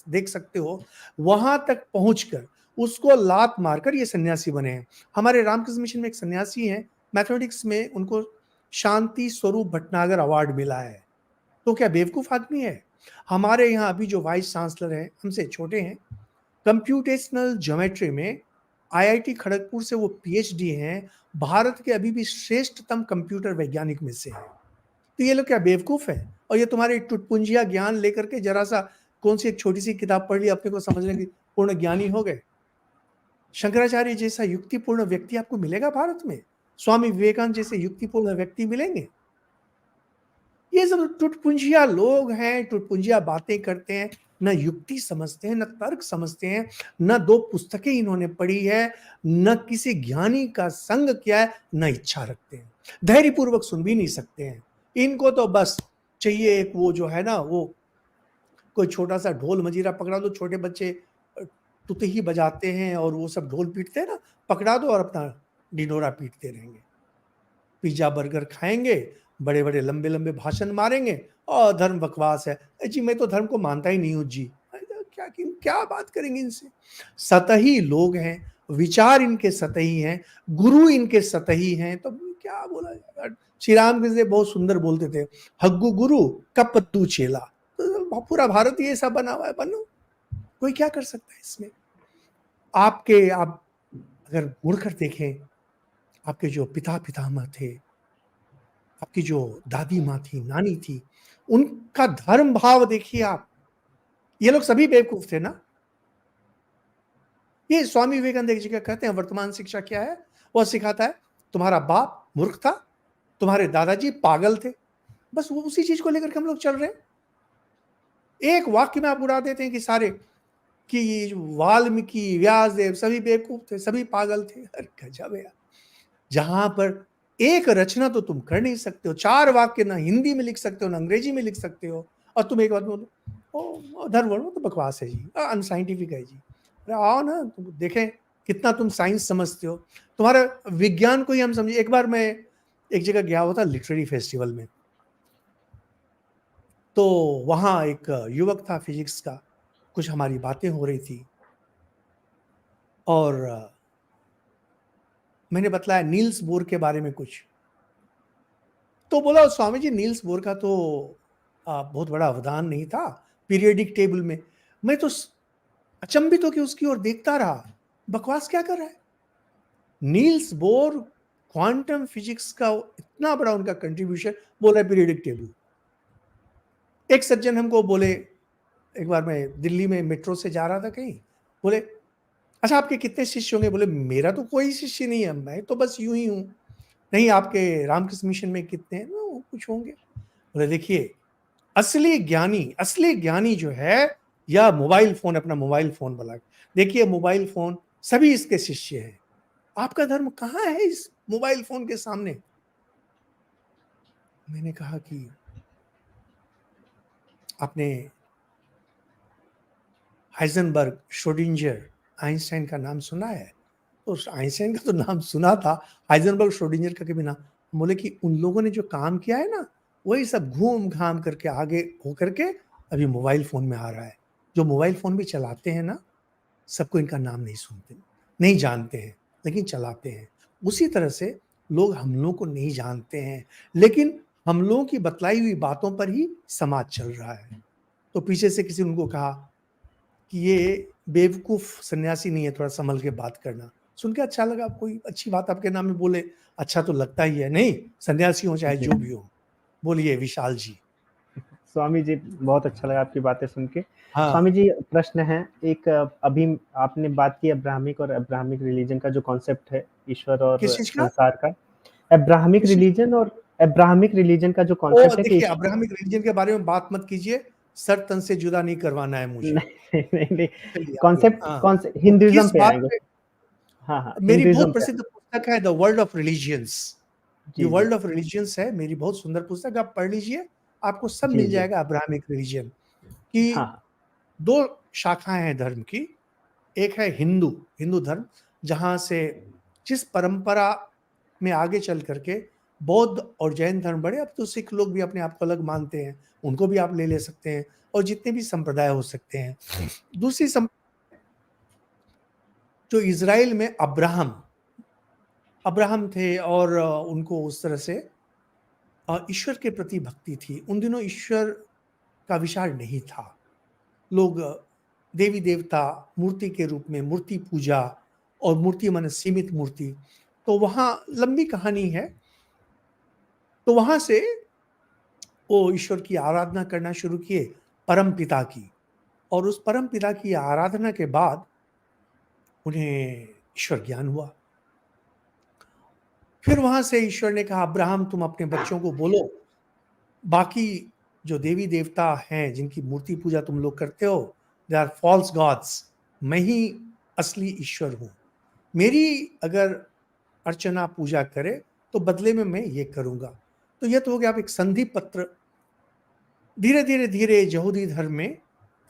Speaker 2: देख सकते हो, वहां तक पहुंचकर उसको लात मारकर ये सन्यासी बने हैं। हमारे रामकृष्ण मिशन में एक सन्यासी हैं, मैथमेटिक्स में उनको शांति स्वरूप भटनागर अवार्ड मिला है। तो क्या बेवकूफ आदमी है? हमारे यहाँ अभी जो वाइस चांसलर हैं, हमसे छोटे हैं, कंप्यूटेशनल ज्योमेट्री में आईआईटी खड़गपुर से वो पीएचडी हैं, भारत के अभी भी श्रेष्ठतम कंप्यूटर वैज्ञानिक में से हैं। तो ये लोग क्या बेवकूफ हैं? और ये तुम्हारे टुटपुंजिया ज्ञान लेकर के जरा सा कौन सी एक छोटी सी किताब पढ़ ली, अपने को समझने की पूर्ण ज्ञानी हो गए। शंकराचार्य जैसा युक्तिपूर्ण व्यक्ति आपको मिलेगा भारत में? स्वामी विवेकानंद जैसे युक्तिपूर्ण व्यक्ति मिलेंगे? ये सब टुटपुंजिया लोग हैं, टुटपुंजिया बातें करते हैं, न युक्ति समझते हैं, न तर्क समझते हैं, न दो पुस्तकें इन्होंने पढ़ी है, न किसी ज्ञानी का संग किया है, न इच्छा रखते हैं, धैर्यपूर्वक सुन भी नहीं सकते हैं। इनको तो बस चाहिए एक वो जो है ना, वो कोई छोटा सा ढोल मजीरा पकड़ा दो, छोटे बच्चे तुतही बजाते हैं और वो सब ढोल पीटते हैं ना, पकड़ा दो और अपना ढिढोरा पीटते रहेंगे। पिज्जा बर्गर खाएंगे, बड़े बड़े लंबे लंबे भाषण मारेंगे और धर्म बकवास है। जी मैं तो धर्म को मानता ही नहीं हूँ जी। क्या क्या बात करेंगे इनसे? सतही लोग हैं, विचार इनके सतही हैं, गुरु इनके सतही हैं, तो क्या बोला जाएगा। श्री रामकृष्ण बहुत सुंदर बोलते थे, हग्गु गुरु कपत्तू चेला। तो पूरा भारत ये सब बना हुआ है, बनो, कोई क्या कर सकता है इसमें? आप अगर मुड़कर देखें, आपके जो पिता पितामह थे, आपकी जो दादी माँ थी, नानी थी, उनका धर्म भाव देखिए आप। ये लोग सभी बेवकूफ थे ना? ये स्वामी विवेकानंद एक जगह कहते हैं, वर्तमान शिक्षा क्या है? वह सिखाता है तुम्हारा बाप मूर्ख था, तुम्हारे दादाजी पागल थे। बस वो उसी चीज को लेकर के हम लोग चल रहे हैं। एक वाक्य में आप उड़ा देते हैं कि सारे कि वाल्मीकि, व्यासदेव सभी बेवकूफ थे, सभी पागल थे। अरे गजब है यार। जहां पर एक रचना तो तुम कर नहीं सकते हो, 4 वाक्य ना हिंदी में लिख सकते हो ना अंग्रेजी में लिख सकते हो, और तुम एक बात बोलो ओ धर्म तो बकवास है जी, अनसाइंटिफिक है जी। अरे आओ ना, तुम देखें कितना तुम साइंस समझते हो, तुम्हारा विज्ञान को ही हम समझे। एक बार मैं एक जगह गया हुआ था लिटरेरी फेस्टिवल में, तो वहां एक युवक था फिजिक्स का, कुछ हमारी बातें हो रही थी और मैंने बतलाया नील्स बोर के बारे में कुछ, तो बोला स्वामी जी नील्स बोर का तो बहुत बड़ा अवदान नहीं था पीरियडिक टेबल में। मैं तो अचंभित होकर उसकी ओर देखता रहा, बकवास क्या कर रहा है नील्स बोर, क्वांटम फिजिक्स का इतना बड़ा उनका कंट्रीब्यूशन, बोल रहा है पीरियडिक टेबल। एक सज्जन हमको बोले, एक बार मैं दिल्ली में मेट्रो से जा रहा था कहीं, बोले अच्छा आपके कितने शिष्य होंगे? बोले मेरा तो कोई शिष्य नहीं है, मैं तो बस यूं ही हूं। नहीं आपके रामकृष्ण मिशन में कितने हैं? वो कुछ होंगे। बोले देखिए असली ज्ञानी जो है, या मोबाइल फोन, अपना मोबाइल फोन वाला, देखिए मोबाइल फोन सभी इसके शिष्य हैं, आपका धर्म कहाँ है इस मोबाइल फोन के सामने? मैंने कहा कि आपने हाइजेनबर्ग, श्रोडिंजर, आइंस्टाइन का नाम सुना है? तो आइंस्टाइन का तो नाम सुना था, हाइजेनबर्ग, श्रोडिंजर का कभी नाम। बोले कि उन लोगों ने जो काम किया है ना, वही सब घूम घाम करके आगे होकर के अभी मोबाइल फोन में आ रहा है। जो मोबाइल फोन भी चलाते हैं ना, सबको इनका नाम नहीं सुनते, नहीं जानते हैं, लेकिन चलाते हैं। उसी तरह से लोग हम लोगों को नहीं जानते हैं, लेकिन हम लोगों की बतलाई हुई बातों पर ही समाज चल रहा है। तो पीछे से किसी ने उनको कहा कि ये बेवकूफ सन्यासी नहीं है, थोड़ा संभल के बात करना। सुन के अच्छा लगा, कोई अच्छी बात आपके नाम में बोले, अच्छा तो लगता ही है। नहीं, सन्यासी हो चाहे
Speaker 1: जी।
Speaker 2: जो भी हो। बोलिए विशाल जी।
Speaker 1: स्वामी जी, बहुत अच्छा लगा आपकी बातें सुन के।
Speaker 2: हाँ,
Speaker 1: स्वामी जी, प्रश्न है एक, अभी आपने बात की अब्राहमिक और अब्राहमिक रिलीजन का जो कॉन्सेप्ट है, ईश्वर और
Speaker 2: किस चीज का?
Speaker 1: संसार का। अब्राहमिक
Speaker 2: किस चीज?
Speaker 1: रिलीजन और अब्राहमिक रिलीजन का जो
Speaker 2: ओ
Speaker 1: कॉन्सेप्ट है कि
Speaker 2: देखिए, अब्राहमिक रिलीजन के बारे में बात मत कीजिए, सर तन से जुदा नहीं करवाना है मुझे।
Speaker 1: नहीं, नहीं, नहीं,
Speaker 2: चलिए आगे।
Speaker 1: कॉन्सेप्ट
Speaker 2: हाँ,
Speaker 1: कौन से,
Speaker 2: तो
Speaker 1: हिंदुइज्म
Speaker 2: किस
Speaker 1: पे
Speaker 2: बात
Speaker 1: आएँगे।
Speaker 2: पे?
Speaker 1: हाँ, हाँ,
Speaker 2: मेरी
Speaker 1: हिंदुइज्म
Speaker 2: बहुत
Speaker 1: पे।
Speaker 2: प्रसिद्ध पुस्तक है द वर्ल्ड ऑफ रिलीजियंस। ये
Speaker 1: जी, जी।
Speaker 2: वर्ल्ड ऑफ रिलीजियंस है, मेरी बहुत सुंदर पुस्तक, आप पढ़ लीजिए, आपको सब
Speaker 1: जी,
Speaker 2: मिल
Speaker 1: जी।
Speaker 2: जाएगा अब्राहमिक रिलीजन की।
Speaker 1: हाँ, हाँ।
Speaker 2: 2 शाखाएं हैं धर्म की। एक है हिंदू हिंदू धर्म, जहां से जिस परंपरा में आगे चल करके बौद्ध और जैन धर्म बढ़े, अब तो सिख लोग भी अपने आप को अलग मानते हैं, उनको भी आप ले सकते हैं, और जितने भी संप्रदाय हो सकते हैं। दूसरी जो इज़राइल में अब्राहम अब्राहम थे, और उनको उस तरह से ईश्वर के प्रति भक्ति थी। उन दिनों ईश्वर का विचार नहीं था। लोग देवी देवता मूर्ति के रूप में, मूर्ति पूजा, और मूर्ति माने सीमित मूर्ति, तो वहां लंबी कहानी है। तो वहां से वो ईश्वर की आराधना करना शुरू किए, परम पिता की, और उस परम पिता की आराधना के बाद उन्हें ईश्वर ज्ञान हुआ। फिर वहां से ईश्वर ने कहा, अब्राहम तुम अपने बच्चों को बोलो, बाकी जो देवी देवता हैं जिनकी मूर्ति पूजा तुम लोग करते हो, दे आर फॉल्स गॉड्स, मैं ही असली ईश्वर हूं। मेरी अगर अर्चना पूजा करे तो बदले में मैं ये करूंगा। तो यह तो हो गया आप एक संधि पत्र। धीरे धीरे धीरे यहूदी धर्म में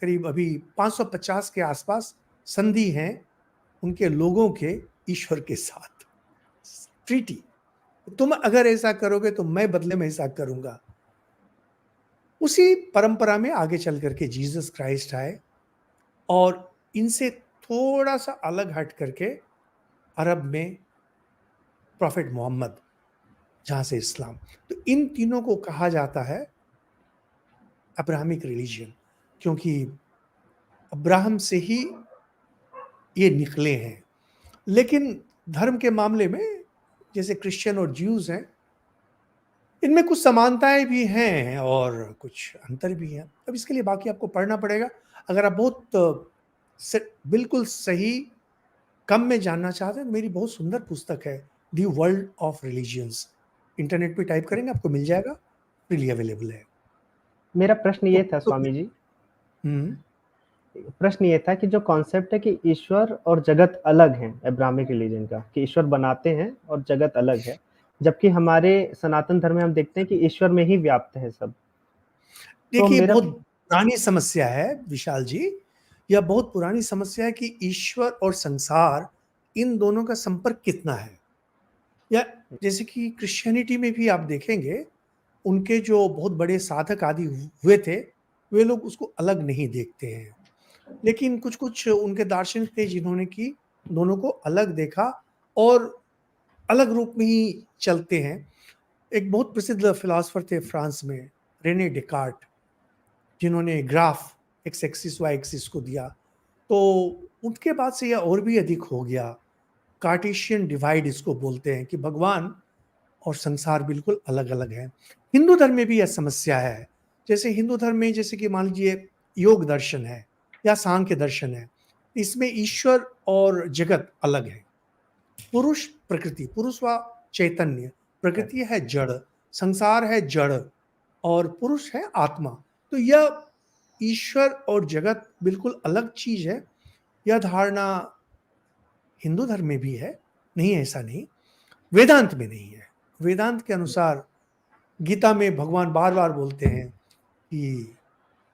Speaker 2: करीब अभी 550 के आसपास संधि हैं उनके लोगों के ईश्वर के साथ, ट्रीटी। तुम अगर ऐसा करोगे तो मैं बदले में ऐसा करूंगा। उसी परंपरा में आगे चल करके जीसस क्राइस्ट आए, और इनसे थोड़ा सा अलग हट करके अरब में प्रॉफिट मोहम्मद, जहां से इस्लाम। तो इन तीनों को कहा जाता है अब्राहमिक रिलीजन, क्योंकि अब्राहम से ही ये निकले हैं। लेकिन धर्म के मामले में जैसे क्रिश्चियन और ज्यूज हैं, इनमें कुछ समानताएं भी हैं और कुछ अंतर भी हैं। अब इसके लिए बाकी आपको पढ़ना पड़ेगा। अगर आप बहुत बिल्कुल सही कम में जानना चाहते हैं तो मेरी बहुत सुंदर पुस्तक है the world of religions, internet पे टाइप करेंगे आपको मिल जाएगा, फ्रीली अवेलेबल है।
Speaker 1: मेरा प्रश्न ये था स्वामी जी,
Speaker 2: हम्म
Speaker 1: प्रश्न ये था कि जो कॉन्सेप्ट है कि ईश्वर और जगत अलग है अब्राहमिक रिलीजन का, कि ईश्वर बनाते हैं और जगत अलग है, जबकि हमारे सनातन धर्म में हम देखते हैं कि ईश्वर में ही व्याप्त है सब। तो
Speaker 2: देखिए,
Speaker 1: मेरा
Speaker 2: बहुत पुरानी समस्या है विशाल जी, यह बहुत पुरानी समस्या है कि ईश्वर और संसार, इन दोनों का संपर्क कितना है। या जैसे कि क्रिश्चियनिटी में भी आप देखेंगे, उनके जो बहुत बड़े साधक आदि हुए थे, वे लोग उसको अलग नहीं देखते हैं। लेकिन कुछ कुछ उनके दार्शनिक थे जिन्होंने की दोनों को अलग देखा और अलग रूप में ही चलते हैं। एक बहुत प्रसिद्ध फिलोसफर थे फ्रांस में, रेने डेकार्ट, जिन्होंने graph X axis Y axis को दिया। तो उनके बाद से यह और भी अधिक हो गया। कार्टेशियन डिवाइड इसको बोलते हैं कि भगवान और संसार बिल्कुल अलग अलग है। हिंदू धर्म में भी यह समस्या है। जैसे हिंदू धर्म में जैसे कि मान लीजिए योग दर्शन है या सांख्य दर्शन है, इसमें ईश्वर और जगत अलग है। पुरुष प्रकृति, पुरुष व चैतन्य, प्रकृति है जड़, संसार है जड़, और पुरुष है आत्मा। तो यह ईश्वर और जगत बिल्कुल अलग चीज है। यह धारणा हिंदू धर्म में भी है, नहीं ऐसा नहीं, वेदांत में नहीं है। वेदांत के अनुसार गीता में भगवान बार बार बोलते हैं कि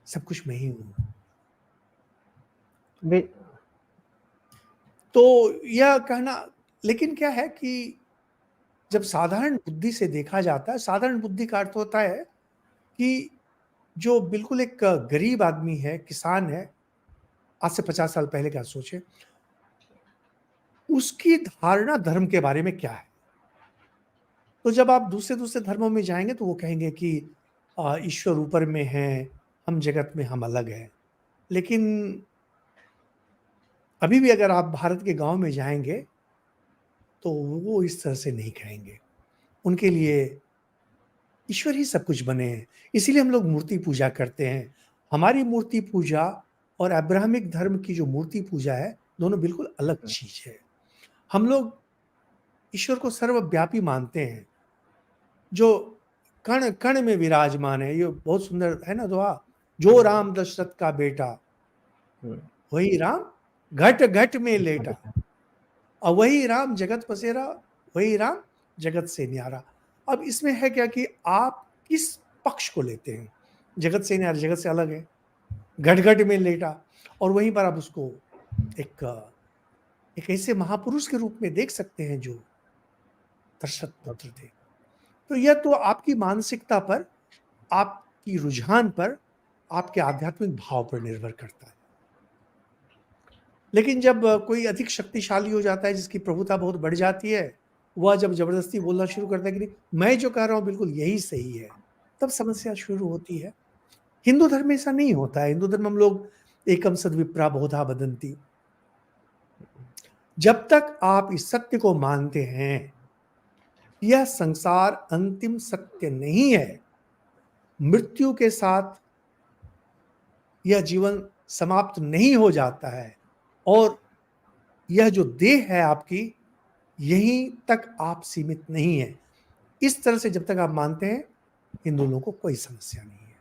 Speaker 2: सब कुछ मैं ही हूं।
Speaker 1: वे
Speaker 2: तो यह कहना, लेकिन क्या है कि जब साधारण बुद्धि से देखा जाता है, साधारण बुद्धि का अर्थ होता है कि जो बिल्कुल एक गरीब आदमी है, किसान है, आज से 50 साल पहले का सोचे, उसकी धारणा धर्म के बारे में क्या है। तो जब आप दूसरे दूसरे धर्मों में जाएंगे तो वो कहेंगे कि ईश्वर ऊपर में है, हम जगत में हम अलग हैं। लेकिन अभी भी अगर आप भारत के गांव में जाएंगे तो वो इस तरह से नहीं कहेंगे। उनके लिए ईश्वर ही सब कुछ बने हैं। इसीलिए हम लोग मूर्ति पूजा करते हैं। हमारी मूर्ति पूजा और अब्राहमिक धर्म की जो मूर्ति पूजा है, दोनों बिल्कुल अलग चीज है। हम लोग ईश्वर को सर्वव्यापी मानते हैं, जो कण कण में विराजमान है। ये बहुत सुंदर है ना दुआ, जो राम दशरथ का बेटा, वही राम घट घट में लेटा, और वही राम जगत पसेरा, वही राम जगत से न्यारा। अब इसमें है क्या कि आप किस पक्ष को लेते हैं। जगत से न्यारा, जगत से अलग है, घट घट में लेटा, और वहीं पर आप उसको एक एक ऐसे महापुरुष के रूप में देख सकते हैं जो दशरथ पुत्र थे। तो यह तो आपकी मानसिकता पर, आपकी रुझान पर, आपके आध्यात्मिक भाव पर निर्भर करता है। लेकिन जब कोई अधिक शक्तिशाली हो जाता है, जिसकी प्रभुता बहुत बढ़ जाती है, वह जब जबरदस्ती बोलना शुरू करता है कि नहीं मैं जो कह रहा हूं बिल्कुल यही सही है, तब समस्या शुरू होती है। हिंदू धर्म में ऐसा नहीं होता है। हिंदू धर्म हम लोग एकम सद्विप्रा बहुधा वदन्ति। जब तक आप इस सत्य को मानते हैं, यह संसार अंतिम सत्य नहीं है, मृत्यु के साथ यह जीवन समाप्त नहीं हो जाता है, और यह जो देह है आपकी, यहीं तक आप सीमित नहीं है। इस तरह से जब तक आप मानते हैं, इन दोनों को कोई समस्या नहीं है।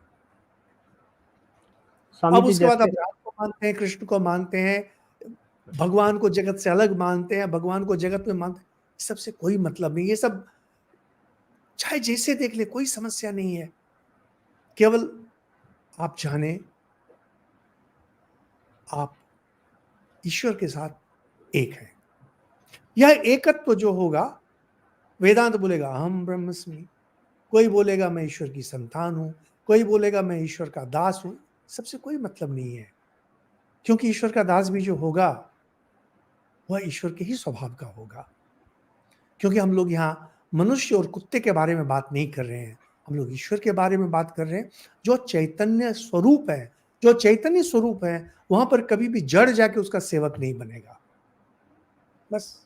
Speaker 1: स्वामी
Speaker 2: अब
Speaker 1: जी
Speaker 2: उसके बाद आप
Speaker 1: जैसे
Speaker 2: राम को मानते हैं, कृष्ण को मानते हैं, भगवान को जगत से अलग मानते हैं, भगवान को जगत में मानते हैं, सबसे कोई मतलब नहीं। ये सब चाहे जैसे देख ले, कोई समस्या नहीं है। केवल आप जाने आप ईश्वर के साथ एक है। यह एकत्व जो होगा, वेदांत बोलेगा अहम ब्रह्मस्मि, कोई बोलेगा मैं ईश्वर की संतान हूं, कोई बोलेगा मैं ईश्वर का दास हूं। सबसे कोई मतलब नहीं है, क्योंकि ईश्वर का दास भी जो होगा वह ईश्वर के ही स्वभाव का होगा। क्योंकि हम लोग यहाँ मनुष्य और कुत्ते के बारे में बात नहीं कर रहे हैं, हम लोग ईश्वर के बारे में बात कर रहे हैं, जो चैतन्य स्वरूप है। जो चैतन्य स्वरूप है, वहां पर कभी भी जड़ जाके उसका सेवक नहीं बनेगा। बस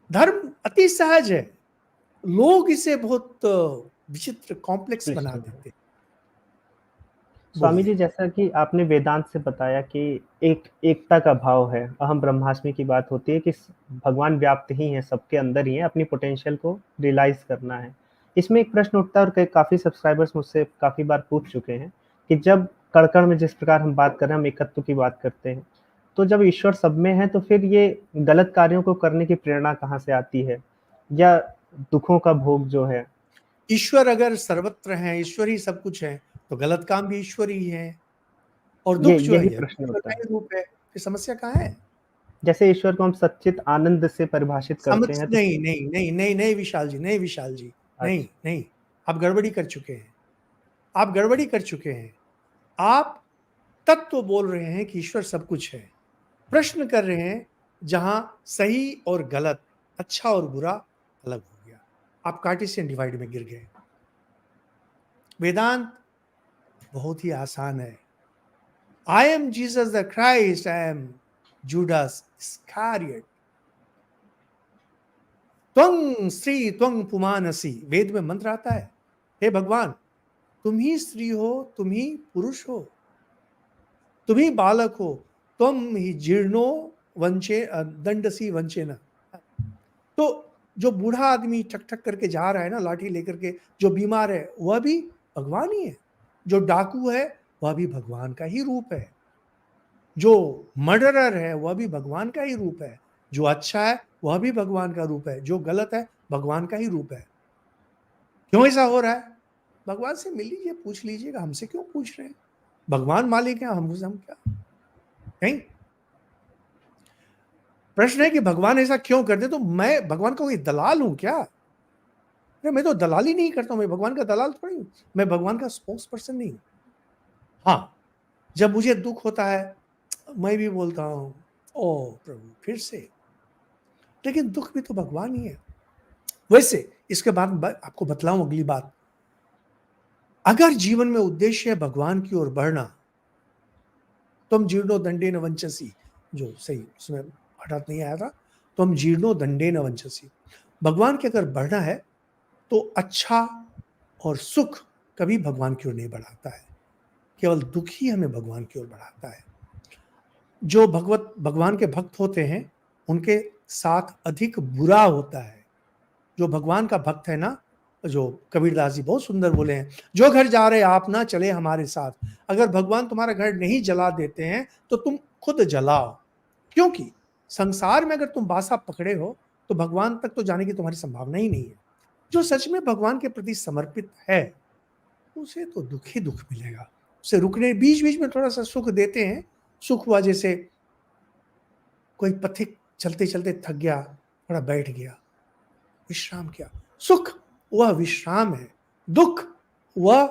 Speaker 2: धर्म अति सहज है, लोग इसे बहुत विचित्र कॉम्प्लेक्स बना
Speaker 1: क्लिष्ट है।
Speaker 2: देते।
Speaker 1: स्वामी
Speaker 2: बोलिए।
Speaker 1: जी जैसा कि आपने वेदांत से बताया कि एकता का भाव है, अहम ब्रह्मास्मि की बात होती है कि भगवान व्याप्त ही है, सबके अंदर ही है, अपनी पोटेंशियल को रियलाइज करना है। इसमें एक प्रश्न उठता है और काफी सब्सक्राइबर्स मुझसे काफी बार पूछ चुके हैं कि जब कण में जिस प्रकार हम बात कर रहे हैं, हम एकत्व की बात करते हैं, तो जब ईश्वर सब में है तो फिर ये गलत कार्यों को करने की प्रेरणा कहाँ से आती है, या दुखों का भोग जो है?
Speaker 2: ईश्वर अगर सर्वत्र है, ईश्वर ही सब कुछ है, तो गलत काम भी ईश्वर ही है, और
Speaker 1: ये
Speaker 2: दुख जो है
Speaker 1: यही
Speaker 2: यह भी
Speaker 1: प्रश्न
Speaker 2: ईश्वर
Speaker 1: होता
Speaker 2: का
Speaker 1: है।
Speaker 2: ही रूप है। फिर समस्या कहाँ है?
Speaker 1: जैसे ईश्वर को हम सच्चित आनंद से परिभाषित
Speaker 2: समझ
Speaker 1: करते हैं तो
Speaker 2: नहीं नहीं नहीं नहीं नहीं विशाल जी, नहीं विशाल जी, नहीं
Speaker 1: अच्छा,
Speaker 2: नहीं, आप गड़बड़ी कर चुके हैं। आप गड़बड़ी कर चुके हैं। आप तत्व बोल रहे हैं कि ईश्वर सब कुछ है, प्रश्न कर रहे हैं जहां सही और गलत, अच्छा और बुरा अलग हो गया, आप कार्टेशियन डिवाइड में गिर गए। वेदांत बहुत ही आसान है। I am Jesus the Christ, I am Judas Iscariot, त्वं स्त्री त्वं पुमानसी। वेद में मंत्र आता है, हे भगवान, तुम ही स्त्री हो, तुम ही पुरुष हो, तुम ही बालक हो, तुम ही जीर्णो वंचे दंडसी वंचे न। तो जो बूढ़ा आदमी ठक ठक करके जा रहा है ना लाठी लेकर के, जो बीमार है वह भी भगवान ही है, जो डाकू है वह भी भगवान का ही रूप है, जो मर्डरर है वह भी भगवान का ही रूप है, जो अच्छा है वह भी भगवान का रूप है, जो गलत है भगवान का ही रूप है। क्यों ऐसा हो रहा है? भगवान से मिल लीजिए, पूछ लीजिएगा, हमसे क्यों पूछ रहे हैं? भगवान मालिक है, हम क्या नहीं। प्रश्न है कि भगवान ऐसा क्यों करते, तो मैं भगवान का कोई दलाल हूं क्या? अरे मैं तो दलाली नहीं करता हूं, मैं भगवान का दलाल थोड़ी हूं, मैं भगवान का स्पोक्स पर्सन नहीं हूं। हाँ, जब मुझे दुख होता है मैं भी बोलता हूं ओ प्रभु फिर से, लेकिन दुख भी तो भगवान ही है। वैसे इसके बाद आपको बतलाऊं अगली बात, अगर जीवन में उद्देश्य है भगवान की ओर बढ़ना, तुम जीर्णो दंडे न वंचसी, जो सही उसमें हठात नहीं आया था, तुम जीर्णो दंडे न वंचसी, भगवान के अगर बढ़ना है तो अच्छा और सुख कभी भगवान की ओर नहीं बढ़ाता है, केवल दुख ही हमें भगवान की ओर बढ़ाता है। जो भगवान के भक्त होते हैं उनके साथ अधिक बुरा होता है। जो भगवान का भक्त है ना, जो कबीरदास जी बहुत सुंदर बोले हैं, जो घर जा रहे आप ना चले हमारे साथ। अगर भगवान तुम्हारा घर नहीं जला देते हैं तो तुम खुद जलाओ, क्योंकि संसार में अगर तुम बासा पकड़े हो तो भगवान तक तो जाने की तुम्हारी संभावना ही नहीं है। जो सच में भगवान के प्रति समर्पित है उसे तो दुख ही दुख मिलेगा। उसे रुकने, बीच बीच में थोड़ा सा सुख देते हैं। सुख हुआ जैसे कोई पथिक चलते चलते थक गया, थोड़ा बैठ गया, विश्राम किया, सुख वह विश्राम है। दुख वह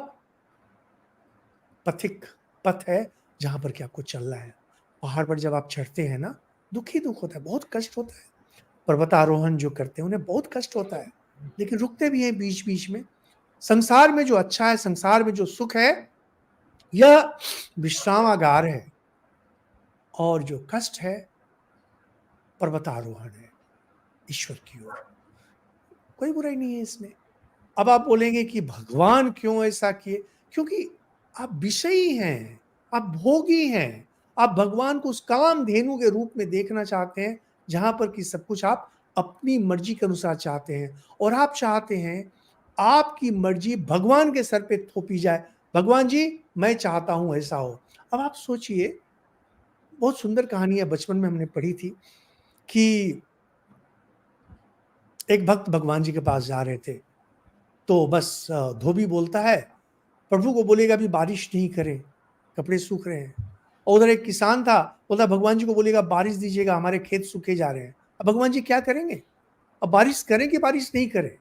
Speaker 2: पथिक पथ है जहां पर कि आपको चलना है। पहाड़ पर जब आप चढ़ते हैं ना, दुख ही दुख होता है, बहुत कष्ट होता है। पर्वतारोहण जो करते हैं उन्हें बहुत कष्ट होता है, लेकिन रुकते भी हैं बीच बीच में। संसार में जो अच्छा है, संसार में जो सुख है, यह विश्रामागार है। और जो कष्ट है पर्वतारोहण है ईश्वर की ओर। कोई बुराई नहीं है इसमें। अब आप बोलेंगे कि भगवान क्यों ऐसा किए? क्योंकि आप विषयी हैं, आप भोगी हैं। आप भगवान को उस कामधेनु के रूप में देखना चाहते हैं, जहां पर कि सब कुछ आप अपनी मर्जी के अनुसार चाहते हैं, और आप चाहते हैं आपकी मर्जी भगवान के सर पे थोपी जाए। भगवान जी, मैं चाहता हूं ऐसा हो। अब आप सोचिए, बहुत सुंदर कहानी है, बचपन में हमने पढ़ी थी कि एक भक्त भगवान जी के पास जा रहे थे। तो बस धोबी बोलता है, प्रभु को बोलेगा अभी बारिश नहीं करें, कपड़े सूख रहे हैं। और उधर एक किसान था, बोलता भगवान जी को बोलेगा बारिश दीजिएगा, हमारे खेत सूखे जा रहे हैं। अब भगवान जी क्या करेंगे? अब बारिश करें कि बारिश नहीं करें?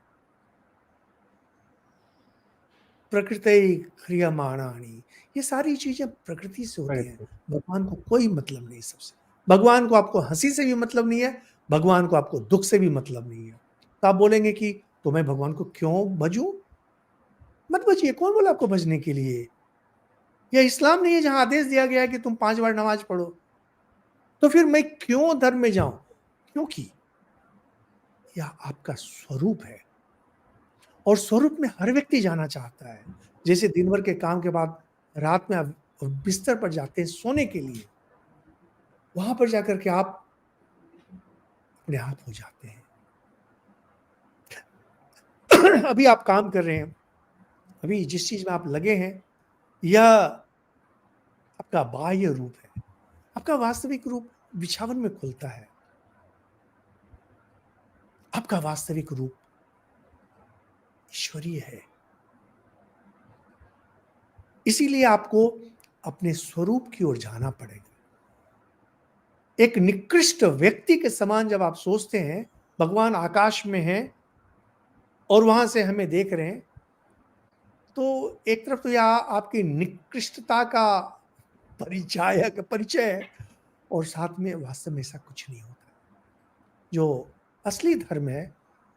Speaker 2: प्रकृति क्रियमाणानी, ये सारी चीजें प्रकृति से होती हैं। भगवान को कोई मतलब नहीं सबसे। भगवान को आपको हंसी से भी मतलब नहीं है, भगवान को आपको दुख से भी मतलब नहीं है। तो आप बोलेंगे कि तो मैं भगवान को क्यों भजूं? मत भजिए। कौन बोला आपको भजने के लिए? यह इस्लाम नहीं है जहां आदेश दिया गया है कि तुम 5 बार नमाज पढ़ो। तो फिर मैं क्यों धर्म में जाऊं? क्योंकि यह आपका स्वरूप है, और स्वरूप में हर व्यक्ति जाना चाहता है। जैसे दिन भर के काम के बाद रात में आप बिस्तर पर जाते हैं सोने के लिए, वहां पर जाकर के आप अपने आप हो जाते हैं। अभी आप काम कर रहे हैं, अभी जिस चीज में आप लगे हैं, यह आपका बाह्य रूप है। आपका वास्तविक रूप बिछावन में खुलता है। आपका वास्तविक रूप ईश्वरीय है। इसीलिए आपको अपने स्वरूप की ओर जाना पड़ेगा। एक निकृष्ट व्यक्ति के समान जब आप सोचते हैं भगवान आकाश में हैं और वहां से हमें देख रहे हैं, तो एक तरफ तो यह आपकी निकृष्टता का परिचय है, और साथ में वास्तव में ऐसा कुछ नहीं होता। जो असली धर्म है,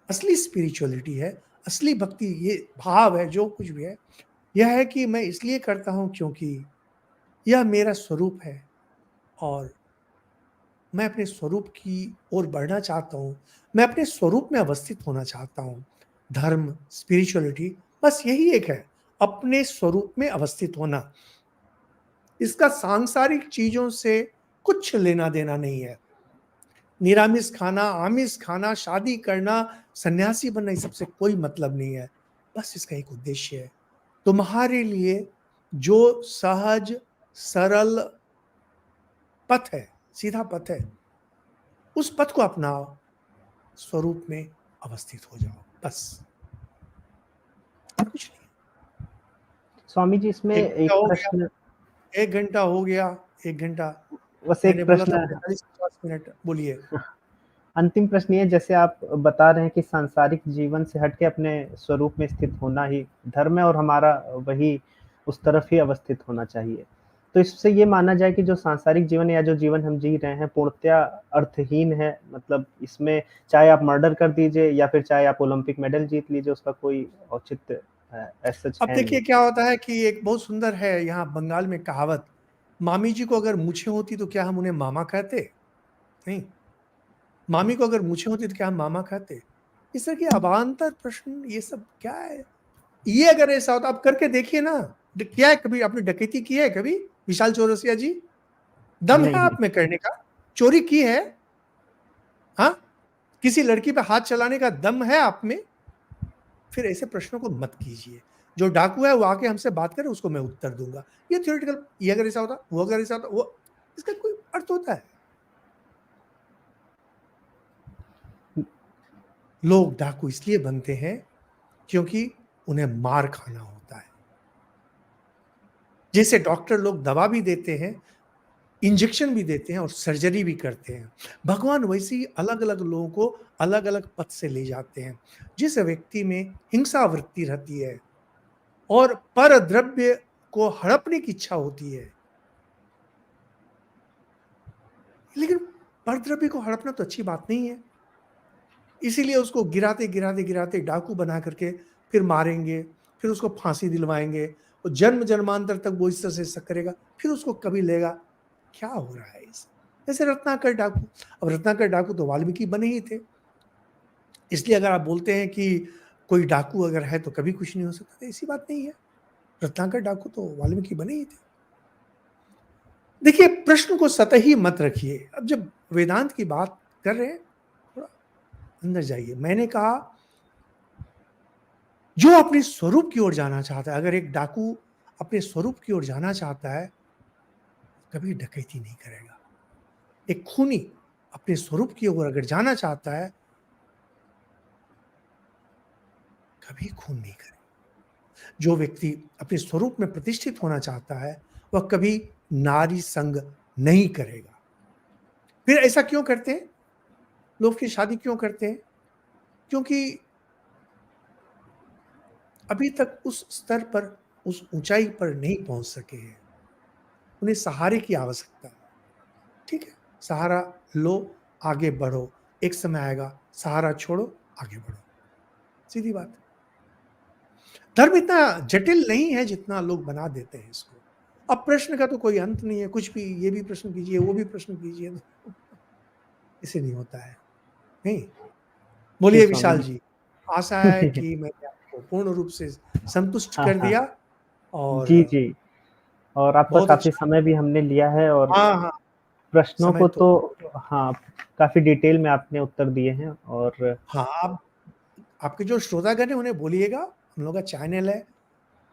Speaker 2: असली स्पिरिचुअलिटी है, असली भक्ति, ये भाव है, जो कुछ भी है, यह है कि मैं इसलिए करता हूं क्योंकि यह मेरा स्वरूप है, और मैं अपने स्वरूप की ओर बढ़ना चाहता हूं। मैं अपने स्वरूप में अवस्थित होना चाहता हूं। धर्म, स्पिरिचुअलिटी, बस यही एक है, अपने स्वरूप में अवस्थित होना। इसका सांसारिक चीजों से कुछ लेना देना नहीं है। निरामिष खाना, आमिष खाना, शादी करना, सन्यासी बनना, इस सबसे कोई मतलब नहीं है। बस इसका एक उद्देश्य है, तुम्हारे लिए जो सहज सरल पथ है, सीधा पथ है, उस पथ को अपनाओ, स्वरूप में अवस्थित हो जाओ, बस, और कुछ नहीं।
Speaker 1: स्वामी जी, इसमें
Speaker 2: 1 घंटा
Speaker 1: एक
Speaker 2: हो गया,
Speaker 1: प्रश्न,
Speaker 2: 1 घंटा हो गया, 1 घंटा।
Speaker 1: बस
Speaker 2: मैंने
Speaker 1: एक
Speaker 2: बोला था
Speaker 1: प्रश्न,
Speaker 2: 45-50 मिनट। बोलिए।
Speaker 1: अंतिम प्रश्न ये, जैसे आप बता रहे हैं कि सांसारिक जीवन से हट के अपने स्वरूप में स्थित होना ही धर्म है और हमारा वही उस तरफ ही अवस्थित होना चाहिए। तो इससे ये माना जाए कि जो सांसारिक जीवन या जो जीवन हम जी रहे हैं पूर्णतया अर्थहीन है, मतलब इसमें चाहे आप मर्डर कर दीजिए या फिर चाहे आप ओलंपिक मेडल जीत लीजिए, उसका कोई औचित्य एज़ सच
Speaker 2: अब
Speaker 1: है नहीं।
Speaker 2: देखिए क्या होता है कि एक बहुत सुंदर है यहाँ बंगाल में कहावत, मामी जी को अगर मूछें होती तो क्या हम उन्हें मामा कहते? नहीं। मामी को अगर मूछें होती तो क्या हम मामा कहते? इस तरह की अवान्तर प्रश्न, ये सब क्या है? ये अगर ऐसा होता, आप करके देखिए ना। किया है कभी आपने? डकैती की है कभी, विशाल चौरसिया जी? दम है
Speaker 1: नहीं, नहीं।
Speaker 2: आप में करने का? चोरी की है? हाँ, किसी लड़की पे हाथ चलाने का दम है आप में? फिर ऐसे प्रश्नों को मत कीजिए। जो डाकू है वो आके हमसे बात करे, उसको मैं उत्तर दूंगा। ये थियोरेटिकल, ये अगर ऐसा होता, वो अगर ऐसा होता, वो, इसका कोई अर्थ होता है? लोग डाकू इसलिए बनते हैं क्योंकि उन्हें मार खाना होता है। जैसे डॉक्टर लोग दवा भी देते हैं, इंजेक्शन भी देते हैं और सर्जरी भी करते हैं, भगवान वैसे ही अलग अलग लोगों को अलग अलग पथ से ले जाते हैं। जिस व्यक्ति में हिंसा वृत्ति रहती है और पर द्रव्य को हड़पने की इच्छा होती है, लेकिन पर द्रव्य को हड़पना तो अच्छी बात नहीं है, इसीलिए उसको गिराते गिराते गिराते डाकू बना करके फिर मारेंगे, फिर उसको फांसी दिलवाएंगे, और जन्म जन्मांतर तक वो इस तरह से करेगा, फिर उसको कभी लेगा। क्या हो रहा है इस, जैसे रत्नाकर डाकू। अब रत्नाकर डाकू तो वाल्मीकि बने ही थे, इसलिए अगर आप बोलते हैं कि कोई डाकू अगर है तो कभी कुछ नहीं हो सकता, तो ऐसी बात नहीं है। रत्नाकर डाकू तो वाल्मीकि बने ही थे। देखिए, प्रश्न को सतही मत रखिए। अब जब वेदांत की बात कर रहे हैं, थोड़ा अंदर जाइए। मैंने कहा, जो अपने स्वरूप की ओर जाना चाहता है, अगर एक डाकू अपने स्वरूप की ओर जाना चाहता है, कभी डकैती नहीं करेगा। एक खूनी अपने स्वरूप की ओर अगर जाना चाहता है, कभी खून नहीं करेगा। जो व्यक्ति अपने स्वरूप में प्रतिष्ठित होना चाहता है, वह कभी नारी संग नहीं करेगा। फिर ऐसा क्यों करते हैं लोग? फिर शादी क्यों करते हैं? क्योंकि अभी तक उस स्तर पर, उस ऊंचाई पर नहीं पहुंच सके हैं। उन्हें सहारे की आवश्यकता है। ठीक है, सहारा लो, आगे बढ़ो। एक समय आएगा, सहारा छोड़ो, आगे बढ़ो। सीधी बात है। धर्म इतना जटिल नहीं है जितना लोग बना देते हैं इसको। अब प्रश्न का तो कोई अंत नहीं है, कुछ भी, ये भी प्रश्न कीजिए, वो भी प्रश्न कीजिए, इसे नहीं होता है। नहीं।
Speaker 1: जी
Speaker 2: बोलिए
Speaker 1: स्वामी
Speaker 2: विशाल
Speaker 1: जी।
Speaker 2: जी, आशा है कि मैंने आपको पूर्ण रूप से संतुष्ट
Speaker 1: हाँ,
Speaker 2: कर
Speaker 1: हाँ।
Speaker 2: दिया, और
Speaker 1: जी, जी। और आपका
Speaker 2: बहुत
Speaker 1: काफ़ी
Speaker 2: अच्छा।
Speaker 1: समय भी हमने लिया है और
Speaker 2: हाँ, हाँ,
Speaker 1: प्रश्नों
Speaker 2: समय
Speaker 1: को
Speaker 2: तो,
Speaker 1: तो हाँ, काफ़ी डिटेल में आपने उत्तर दिए हैं और
Speaker 2: हाँ, आप, आपके जो श्रोतागण हैं उन्हें बोलिएगा, हम लोग का चैनल है
Speaker 1: हाँ,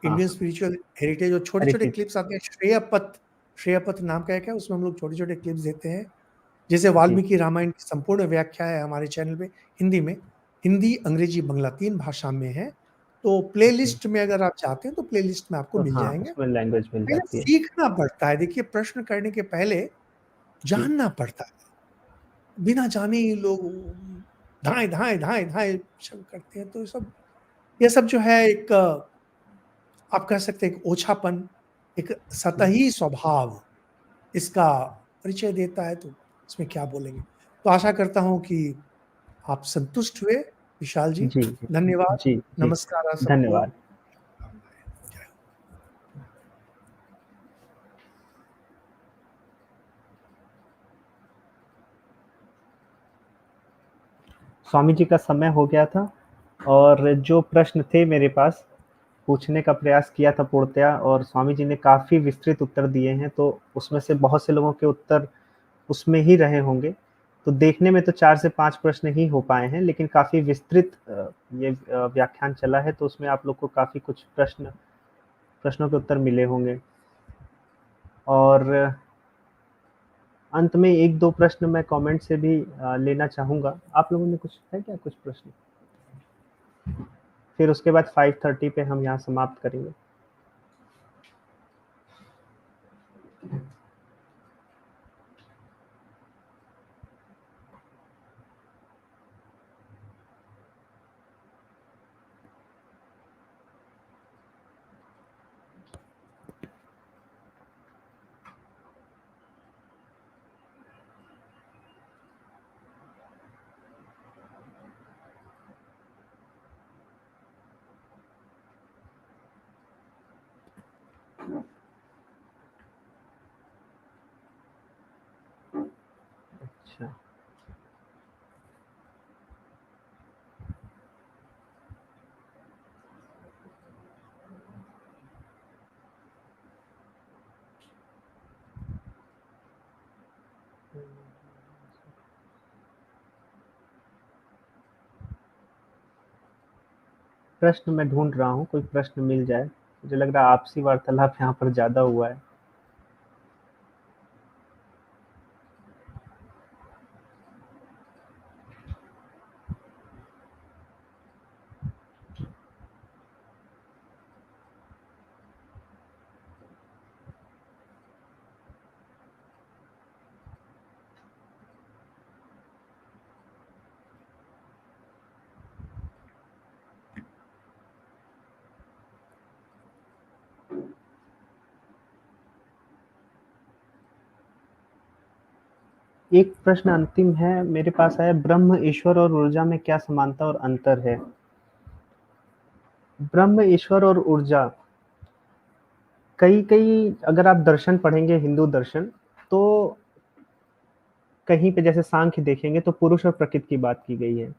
Speaker 2: इंडियन
Speaker 1: हाँ,
Speaker 2: स्पिरिचुअल हेरिटेज, और छोटे-छोटे
Speaker 1: हेरिटेज
Speaker 2: क्लिप्स आते हैं। श्रेयपथ नाम का एक है, उसमें हम लोग छोटे-छोटे क्लिप्स देते हैं। जैसे
Speaker 1: जी,
Speaker 2: वाल्मीकि रामायण की संपूर्ण व्याख्या है हमारे चैनल पे, हिंदी में। हिंदी, अंग्रेजी, बांग्ला 3 भाषा में है। तो
Speaker 1: जी।
Speaker 2: प्लेलिस्ट में अगर आप चाहते हैं तो प्लेलिस्ट में आपको
Speaker 1: तो
Speaker 2: मिल
Speaker 1: हाँ,
Speaker 2: जाएँगे।
Speaker 1: उसमें लैंग्वेज मिल
Speaker 2: पहले
Speaker 1: जाती है।
Speaker 2: सीखना पड़ता है। देखिए, प्रश्न करने के पहले
Speaker 1: जी,
Speaker 2: जानना पड़ता है। बिना जाने ही लोग धाएँ, धाएँ, धाएँ, धाएँ शुरू करते हैं, तो ये सब जो है एक, आप कह सकते हैं एक ओछापन, एक
Speaker 1: जी,
Speaker 2: सतही स्वभाव इसका परिचय देता है, तो इसमें क्या बोलेंगे। तो आशा करता हूँ कि आप संतुष्ट हुए विशाल जी।
Speaker 1: जी, जी,
Speaker 2: धन्यवाद।
Speaker 1: जी, जी।
Speaker 2: नमस्कार आप सबको।
Speaker 1: धन्यवाद।
Speaker 2: जय हो।
Speaker 1: स्वामी जी का समय हो गया था और जो प्रश्न थे मेरे पास, पूछने का प्रयास किया था पूर्णतया और स्वामी जी ने काफ़ी विस्तृत उत्तर दिए हैं, तो उसमें से बहुत से लोगों के उत्तर उसमें ही रहे होंगे। तो देखने में तो 4 से 5 प्रश्न ही हो पाए हैं, लेकिन काफ़ी विस्तृत व्याख्यान चला है, तो उसमें आप लोग को काफ़ी कुछ प्रश्नों के उत्तर मिले होंगे। और अंत में 1-2 प्रश्न मैं कमेंट से भी लेना चाहूँगा। आप लोगों ने कुछ है क्या कुछ प्रश्न? फिर उसके बाद 5:30 पे हम यहाँ समाप्त करेंगे। अच्छा। प्रश्न मैं ढूँढ रहा हूँ, कोई प्रश्न मिल जाए। मुझे लग रहा है आपसी वार्तालाप यहाँ पर ज़्यादा हुआ है। एक प्रश्न अंतिम है मेरे पास आया, ब्रह्म, ईश्वर और ऊर्जा में क्या समानता और अंतर है? ब्रह्म, ईश्वर और ऊर्जा, कई-कई अगर आप दर्शन पढ़ेंगे, हिंदू दर्शन, तो कहीं पे जैसे सांख्य देखेंगे तो पुरुष और प्रकृति की बात की गई है,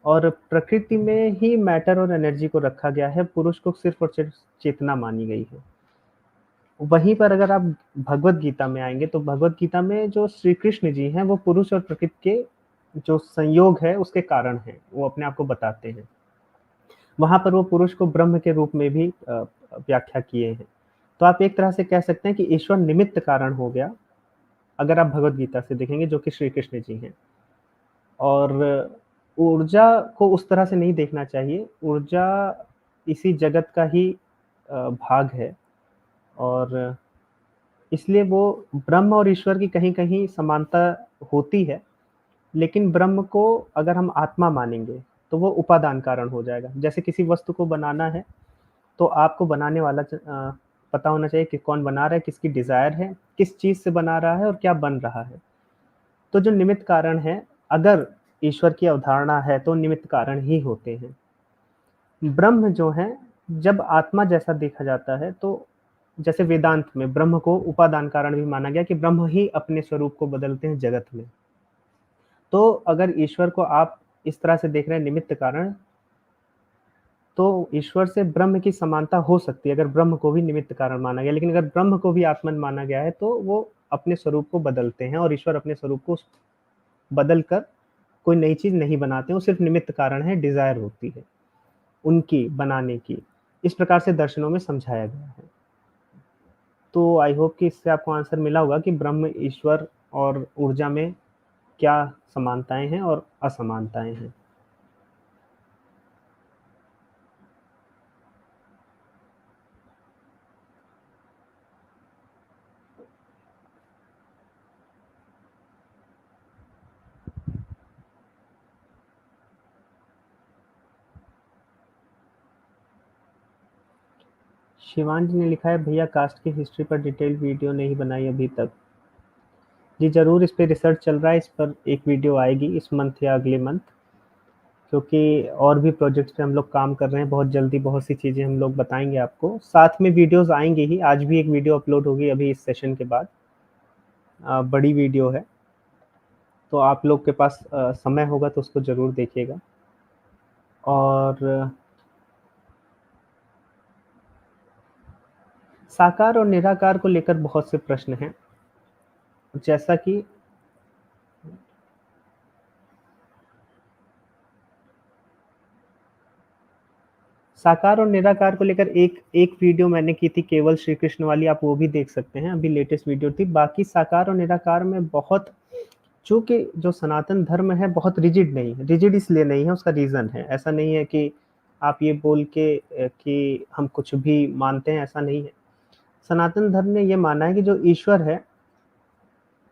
Speaker 1: और प्रकृति में ही मैटर और एनर्जी को रखा गया है, पुरुष को सिर्फ और सिर्फ चेतना मानी गई है। वहीं पर अगर आप भगवत गीता में आएंगे तो भगवत गीता में जो श्री कृष्ण जी हैं वो पुरुष और प्रकृति के जो संयोग है उसके कारण है, वो अपने आप को बताते हैं। वहां पर वो पुरुष को ब्रह्म के रूप में भी व्याख्या किए हैं। तो आप एक तरह से कह सकते हैं कि ईश्वर निमित्त कारण हो गया, अगर आप भगवत गीता से देखेंगे, जो कि श्री कृष्ण जी हैं। और ऊर्जा को उस तरह से नहीं देखना चाहिए, ऊर्जा इसी जगत का ही भाग है, और इसलिए वो ब्रह्म और ईश्वर की कहीं-कहीं समानता होती है, लेकिन ब्रह्म को अगर हम आत्मा मानेंगे, तो वो उपादान कारण हो जाएगा। जैसे किसी वस्तु को बनाना है, तो आपको बनाने वाला पता होना चाहिए कि कौन बना रहा है, किसकी डिज़ायर है, किस चीज़ से बना रहा है और क्या बन रहा है। तो जो निमित्त कारण है, अगर ईश्वर की अवधारणा है, तो निमित्त कारण ही होते हैं। ब्रह्म जो है, जब आत्मा जैसा देखा जाता है, तो जैसे वेदांत में ब्रह्म को उपादान कारण भी माना गया कि ब्रह्म ही अपने स्वरूप को बदलते हैं जगत में। तो अगर ईश्वर को आप इस तरह से देख रहे हैं निमित्त कारण, तो ईश्वर से ब्रह्म की समानता हो सकती है अगर ब्रह्म को भी निमित्त कारण माना गया। लेकिन अगर ब्रह्म को भी आत्मन माना गया है, तो वो अपने स्वरूप को बदलते हैं, और ईश्वर अपने स्वरूप को बदल कर कोई नई चीज़ नहीं बनाते हैं, वो सिर्फ निमित्त कारण है, डिज़ायर होती है उनकी बनाने की। इस प्रकार से दर्शनों में समझाया गया है। तो आई होप कि इससे आपको आंसर मिला होगा कि ब्रह्म, ईश्वर और ऊर्जा में क्या समानताएँ हैं और असमानताएँ हैं। शिवांश जी ने लिखा है, भैया कास्ट की हिस्ट्री पर डिटेल वीडियो नहीं बनाई अभी तक। जी ज़रूर, इस पे रिसर्च चल रहा है, इस पर एक वीडियो आएगी इस मंथ या अगले मंथ, क्योंकि और भी प्रोजेक्ट्स पे हम लोग काम कर रहे हैं। बहुत जल्दी बहुत सी चीज़ें हम लोग बताएंगे आपको, साथ में वीडियोस आएंगे ही। आज भी एक वीडियो अपलोड होगी अभी इस सेशन के बाद, बड़ी वीडियो है, तो आप लोग के पास समय होगा तो उसको ज़रूर देखिएगा। और साकार और निराकार को लेकर बहुत से प्रश्न हैं, जैसा कि साकार और निराकार को लेकर एक वीडियो मैंने की थी केवल श्री कृष्ण वाली, आप वो भी देख सकते हैं, अभी लेटेस्ट वीडियो थी। बाकी साकार और निराकार में बहुत, चूंकि जो सनातन धर्म है बहुत रिजिड नहीं है, रिजिड इसलिए नहीं है, उसका रीजन है। ऐसा नहीं है कि आप ये बोल के कि हम कुछ भी मानते हैं, ऐसा नहीं है। सनातन धर्म ने ये माना है कि जो ईश्वर है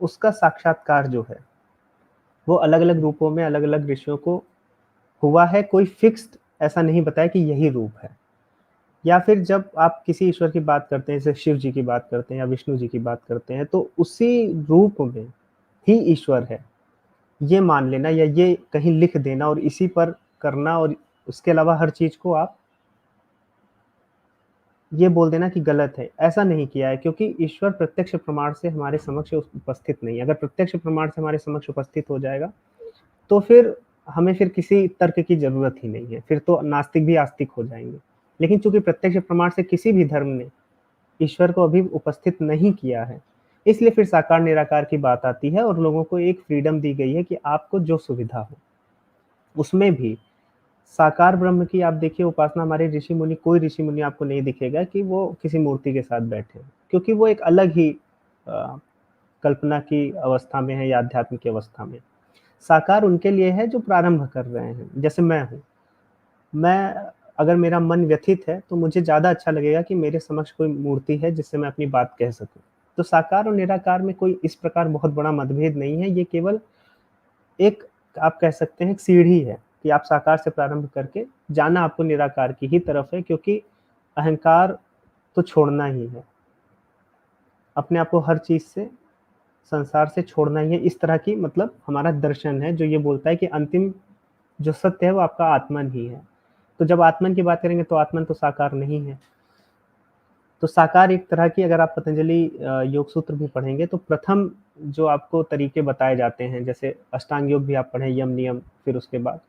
Speaker 1: उसका साक्षात्कार जो है वो अलग अलग रूपों में अलग अलग ऋषियों को हुआ है, कोई फिक्स्ड ऐसा नहीं बताया कि यही रूप है। या फिर जब आप किसी ईश्वर की बात करते हैं, जैसे शिव जी की बात करते हैं या विष्णु जी की बात करते हैं, तो उसी रूप में ही ईश्वर है, ये मान लेना या ये कहीं लिख देना और इसी पर करना, और उसके अलावा हर चीज को आप ये बोल देना कि गलत है, ऐसा नहीं किया है। क्योंकि ईश्वर प्रत्यक्ष प्रमाण से हमारे समक्ष उपस्थित नहीं है। अगर प्रत्यक्ष प्रमाण से हमारे समक्ष उपस्थित हो जाएगा, तो फिर हमें फिर किसी तर्क की जरूरत ही नहीं है, फिर तो नास्तिक भी आस्तिक हो जाएंगे। लेकिन चूंकि प्रत्यक्ष प्रमाण से किसी भी धर्म ने ईश्वर को अभी उपस्थित नहीं किया है, इसलिए फिर साकार निराकार की बात आती है, और लोगों को एक फ्रीडम दी गई है कि आपको जो सुविधा हो। उसमें भी साकार ब्रह्म की आप देखिए उपासना, हमारे ऋषि मुनि, कोई ऋषि मुनि आपको नहीं दिखेगा कि वो किसी मूर्ति के साथ बैठे हैं, क्योंकि वो एक अलग ही कल्पना की अवस्था में है या अध्यात्म की अवस्था में। साकार उनके लिए है जो प्रारंभ कर रहे हैं, जैसे मैं हूँ। मैं, अगर मेरा मन व्यथित है तो मुझे ज़्यादा अच्छा लगेगा कि मेरे समक्ष कोई मूर्ति है जिससे मैं अपनी बात कह सकूँ। तो साकार और निराकार में कोई इस प्रकार बहुत बड़ा मतभेद नहीं है, ये केवल एक, आप कह सकते हैं, एक सीढ़ी है कि आप साकार से प्रारंभ करके जाना आपको निराकार की ही तरफ है, क्योंकि अहंकार तो छोड़ना ही है, अपने आप को हर चीज़ से, संसार से छोड़ना ही है। इस तरह की मतलब हमारा दर्शन है जो ये बोलता है कि अंतिम जो सत्य है वो आपका आत्मन ही है। तो जब आत्मन की बात करेंगे तो आत्मन तो साकार नहीं है। तो साकार एक तरह की, अगर आप पतंजलि योग सूत्र भी पढ़ेंगे तो प्रथम जो आपको तरीके बताए जाते हैं, जैसे अष्टांग योग भी आप पढ़ें, यम नियम, फिर उसके बाद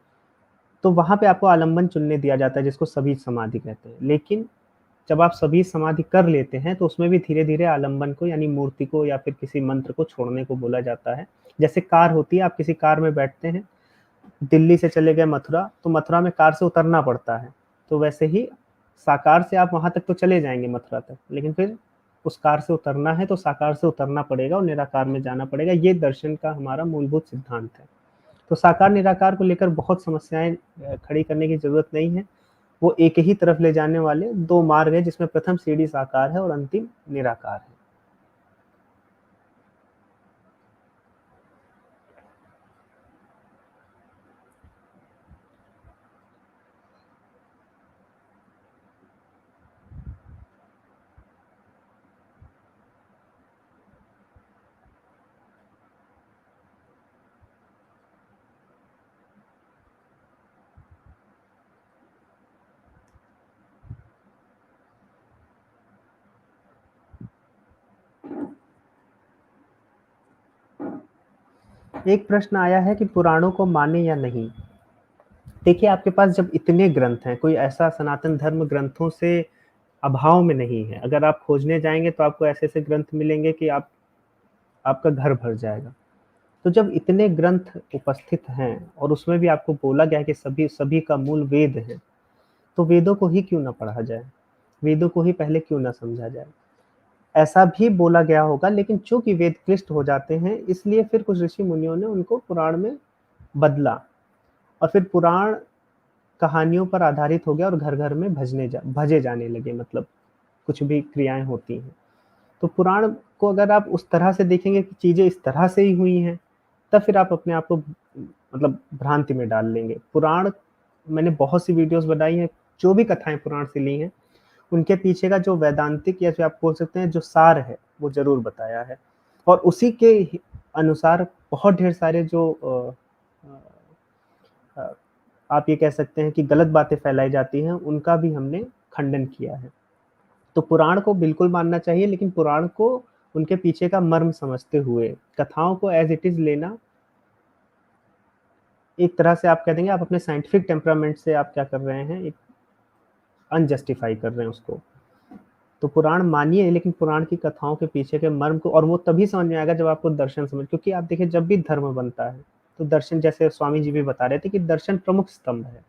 Speaker 1: तो वहाँ पे आपको आलंबन चुनने दिया जाता है, जिसको सभी समाधि कहते हैं। लेकिन जब आप सभी समाधि कर लेते हैं तो उसमें भी धीरे-धीरे आलंबन को, यानी मूर्ति को या फिर किसी मंत्र को छोड़ने को बोला जाता है। जैसे कार होती है, आप किसी कार में बैठते हैं, दिल्ली से चले गए मथुरा, तो मथुरा में कार से उतरना पड़ता है। तो वैसे ही साकार से आप वहाँ तक तो चले जाएँगे मथुरा तक, लेकिन फिर उस कार से उतरना है तो साकार से उतरना पड़ेगा और निराकार में जाना पड़ेगा। ये दर्शन का हमारा मूलभूत सिद्धांत है। तो साकार निराकार को लेकर बहुत समस्याएँ खड़ी करने की ज़रूरत नहीं है। वो एक ही तरफ ले जाने वाले 2 मार्ग हैं, जिसमें प्रथम सीढ़ी साकार है और अंतिम निराकार है। एक प्रश्न आया है कि पुराणों को माने या नहीं? देखिए, आपके पास जब इतने ग्रंथ हैं, कोई ऐसा सनातन धर्म ग्रंथों से अभाव में नहीं है। अगर आप खोजने जाएँगे तो आपको ऐसे-ऐसे ग्रंथ मिलेंगे कि आपका घर भर जाएगा। तो जब इतने ग्रंथ उपस्थित हैं और उसमें भी आपको बोला गया है कि सभी सभी का मूल वेद है, तो वेदों को ही क्यों ना पढ़ा जाए? वेदों को ही पहले क्यों ना समझा जाए? ऐसा भी बोला गया होगा, लेकिन चूँकि वेद क्लिष्ट हो जाते हैं, इसलिए फिर कुछ ऋषि मुनियों ने उनको पुराण में बदला और फिर पुराण कहानियों पर आधारित हो गया और घर-घर में भजे जाने लगे, मतलब कुछ भी क्रियाएँ होती हैं। तो पुराण को अगर आप उस तरह से देखेंगे कि चीज़ें इस तरह से ही हुई हैं, तब फिर आप अपने आप को मतलब भ्रांति में डाल लेंगे। पुराण, मैंने बहुत सी वीडियोज़ बनाई हैं, जो भी कथाएँ पुराण से ली हैं, उनके पीछे का जो वैदांतिक, या जो आप बोल सकते हैं जो सार है, वो ज़रूर बताया है। और उसी के ही अनुसार बहुत ढेर सारे जो अ, आप ये कह सकते हैं कि गलत बातें फैलाई जाती हैं, उनका भी हमने खंडन किया है। तो पुराण को बिल्कुल मानना चाहिए, लेकिन पुराण को उनके पीछे का मर्म समझते हुए, कथाओं को एज़ इट इज़ लेना, एक तरह से आप कह देंगे, आप अपने साइंटिफिक टेम्परामेंट से आप क्या कर रहे हैं, एक अनजस्टिफाई कर रहे हैं उसको। तो पुराण मानिए, लेकिन पुराण की कथाओं के पीछे के मर्म को, और वो तभी समझ में आएगा जब आपको दर्शन समझ, क्योंकि आप देखिए जब भी धर्म बनता है, तो दर्शन, जैसे स्वामी जी भी बता रहे थे कि दर्शन प्रमुख स्तंभ है।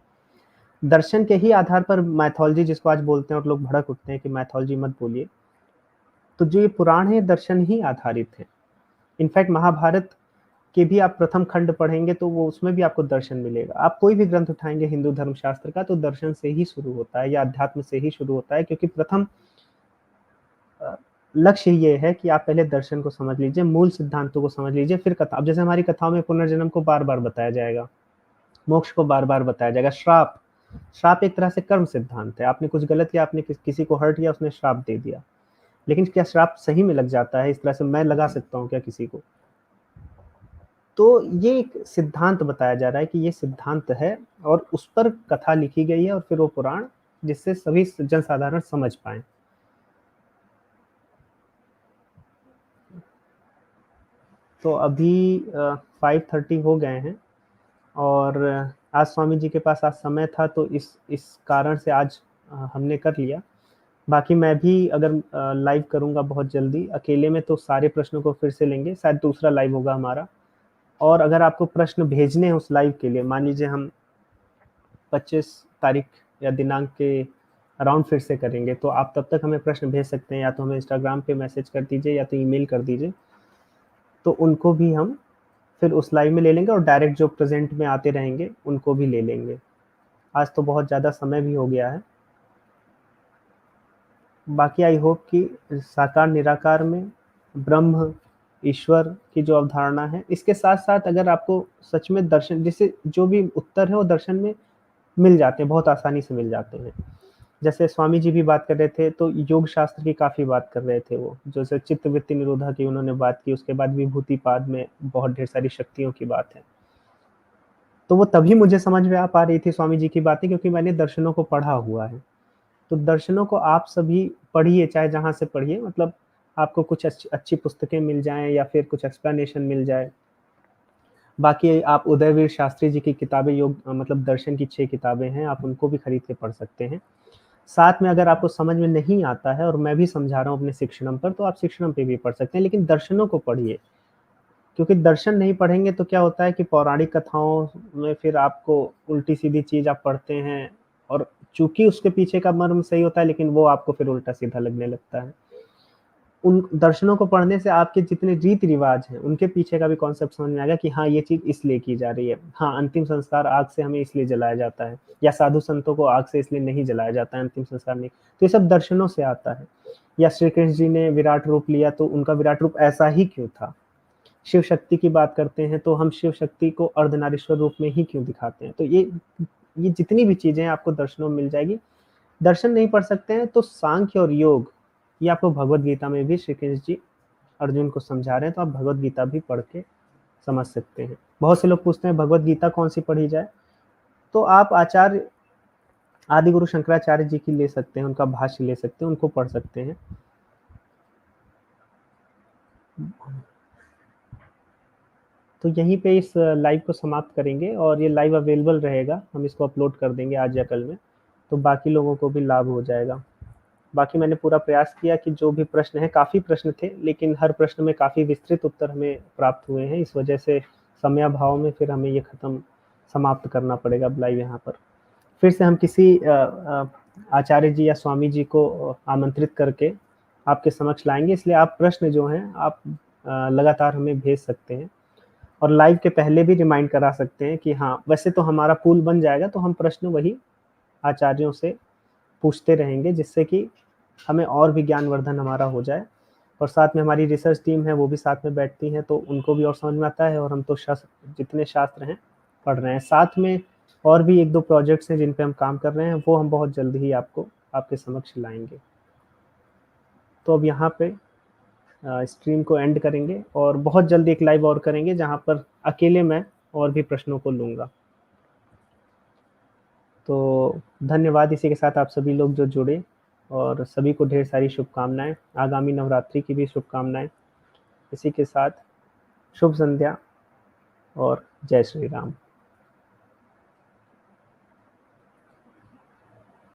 Speaker 1: दर्शन के ही आधार पर माइथोलॉजी, जिसको आज बोलते हैं और लोग भड़क उठते हैं कि माइथोलॉजी मत बोलिए, तो जो ये पुराण है, दर्शन ही आधारित है। इनफैक्ट महाभारत के भी आप प्रथम खंड पढ़ेंगे तो वो, उसमें भी आपको दर्शन मिलेगा। आप कोई भी ग्रंथ उठाएँगे हिंदू धर्मशास्त्र का, तो दर्शन से ही शुरू होता है या अध्यात्म से ही शुरू होता है, क्योंकि प्रथम अ, लक्ष्य ये है कि आप पहले दर्शन को समझ लीजिए, मूल सिद्धांतों को समझ लीजिए, फिर कथा। अब जैसे हमारी कथाओं में पुनर्जन्म को बार-बार बताया जाएगा, मोक्ष को बार-बार बताया जाएगा, श्राप, श्राप एक तरह से कर्म सिद्धांत है। आपने कुछ गलत किया, आपने किसी को हर्ट किया, उसने श्राप दे दिया। लेकिन क्या श्राप सही में लग जाता है? इस तरह से मैं लगा सकता हूँ क्या किसी को? तो ये एक सिद्धांत बताया जा रहा है कि ये सिद्धांत है और उस पर कथा लिखी गई है, और फिर वो पुराण, जिससे सभी जनसाधारण समझ पाएँ। तो अभी 5:30 हो गए हैं, और आज स्वामी जी के पास आज समय था, तो इस कारण से आज हमने कर लिया। बाकी मैं भी अगर लाइव करूँगा बहुत जल्दी, अकेले में तो सारे प्रश्नों को फिर से लेंगे, शायद दूसरा लाइव होगा हमारा। और अगर आपको प्रश्न भेजने हैं उस लाइव के लिए, मान लीजिए हम 25 तारीख या दिनांक के अराउंड फिर से करेंगे, तो आप तब तक हमें प्रश्न भेज सकते हैं, या तो हमें इंस्टाग्राम पे मैसेज कर दीजिए या तो ईमेल कर दीजिए। तो उनको भी हम फिर उस लाइव में ले लेंगे, और डायरेक्ट जो प्रेज़ेंट में आते रहेंगे, उनको भी ले लेंगे। आज तो बहुत ज़्यादा समय भी हो गया है। बाकी आई होप कि साकार निराकार में ब्रह्म, ईश्वर की जो अवधारणा है, इसके साथ-साथ अगर आपको सच में दर्शन, जैसे जो भी उत्तर है वो दर्शन में मिल जाते हैं, बहुत आसानी से मिल जाते हैं। जैसे स्वामी जी भी बात कर रहे थे, तो योग शास्त्र की काफ़ी बात कर रहे थे वो, जैसे चित्तवृत्ति निरोधा की उन्होंने बात की, उसके बाद विभूतिपाद में बहुत ढेर सारी शक्तियों की बात है। तो वो तभी मुझे समझ में आ पा रही थी स्वामी जी की बातें, क्योंकि मैंने दर्शनों को पढ़ा हुआ है। तो दर्शनों को आप सभी पढ़िए, चाहे जहाँ से पढ़िए, मतलब आपको कुछ अच्छी पुस्तकें मिल जाएँ या फिर कुछ एक्सप्लेनेशन मिल जाए। बाकी आप उदयवीर शास्त्री जी की किताबें मतलब दर्शन की 6 किताबें हैं, आप उनको भी खरीद के पढ़ सकते हैं। साथ में अगर आपको समझ में नहीं आता है और मैं भी समझा रहा हूँ अपने शिक्षणम पर, तो आप शिक्षणम पे भी पढ़ सकते हैं, लेकिन दर्शनों को पढ़िए। क्योंकि दर्शन नहीं पढ़ेंगे तो क्या होता है कि पौराणिक कथाओं में फिर आपको उल्टी-सीधी चीज़ आप पढ़ते हैं, और चूँकि उसके पीछे का मर्म सही होता है, लेकिन वो आपको फिर उल्टा-सीधा लगने लगता है। उन दर्शनों को पढ़ने से आपके जितने रीति-रिवाज हैं, उनके पीछे का भी कॉन्सेप्ट समझ में आएगा कि हाँ, ये चीज़ इसलिए की जा रही है। हाँ, अंतिम संस्कार आग से हमें इसलिए जलाया जाता है, या साधु-संतों को आग से इसलिए नहीं जलाया जाता है, अंतिम संस्कार नहीं। तो ये सब दर्शनों से आता है। या श्री कृष्ण जी ने विराट रूप लिया, तो उनका विराट रूप ऐसा ही क्यों था? शिव शक्ति की बात करते हैं, तो हम शिव शक्ति को अर्धनारीश्वर रूप में ही क्यों दिखाते हैं? तो ये जितनी भी चीज़ें हैं, आपको दर्शनों में मिल जाएगी। दर्शन नहीं पढ़ सकते हैं, तो सांख्य और योग, ये आपको भगवद गीता में भी श्री कृष्ण जी अर्जुन को समझा रहे हैं, तो आप भगवद गीता भी पढ़ के समझ सकते हैं। बहुत से लोग पूछते हैं भगवद गीता कौन-सी पढ़ी जाए? तो आप आचार्य आदि गुरु शंकराचार्य जी की ले सकते हैं, उनका भाष्य ले सकते हैं, उनको पढ़ सकते हैं। तो यहीं पे इस लाइव को समाप्त करेंगे, और ये लाइव अवेलेबल रहेगा, हम इसको अपलोड कर देंगे आज या कल में, तो बाकी लोगों को भी लाभ हो जाएगा। बाकी मैंने पूरा प्रयास किया कि जो भी प्रश्न हैं, काफ़ी प्रश्न थे, लेकिन हर प्रश्न में काफ़ी विस्तृत उत्तर हमें प्राप्त हुए हैं, इस वजह से समयाभाव में फिर हमें ये समाप्त करना पड़ेगा अब लाइव यहाँ पर। फिर से हम किसी आचार्य जी या स्वामी जी को आमंत्रित करके आपके समक्ष लाएँगे, इसलिए आप प्रश्न जो हैं आप लगातार हमें भेज सकते हैं, और लाइव के पहले भी रिमाइंड करा सकते हैं कि हाँ, वैसे तो हमारा पूल बन जाएगा, तो हम प्रश्न वही आचार्यों से पूछते रहेंगे, जिससे कि हमें और भी ज्ञानवर्धन हमारा हो जाए, और साथ में हमारी रिसर्च टीम है, वो भी साथ में बैठती हैं, तो उनको भी और समझ में आता है, और हम तो जितने शास्त्र हैं, पढ़ रहे हैं। साथ में और भी 1-2 प्रोजेक्ट्स हैं जिन पे हम काम कर रहे हैं, वो हम बहुत जल्द ही आपके समक्ष लाएँगे। तो अब यहाँ पे स्ट्रीम को एंड करेंगे, और बहुत जल्द एक लाइव और करेंगे, जहाँ पर अकेले मैं और भी प्रश्नों को लूँगा। तो धन्यवाद, इसी के साथ आप सभी लोग जो जुड़े, और सभी को ढेर सारी शुभकामनाएँ। आगामी नवरात्रि की भी शुभकामनाएँ। इसी के साथ शुभ संध्या और जय श्री राम।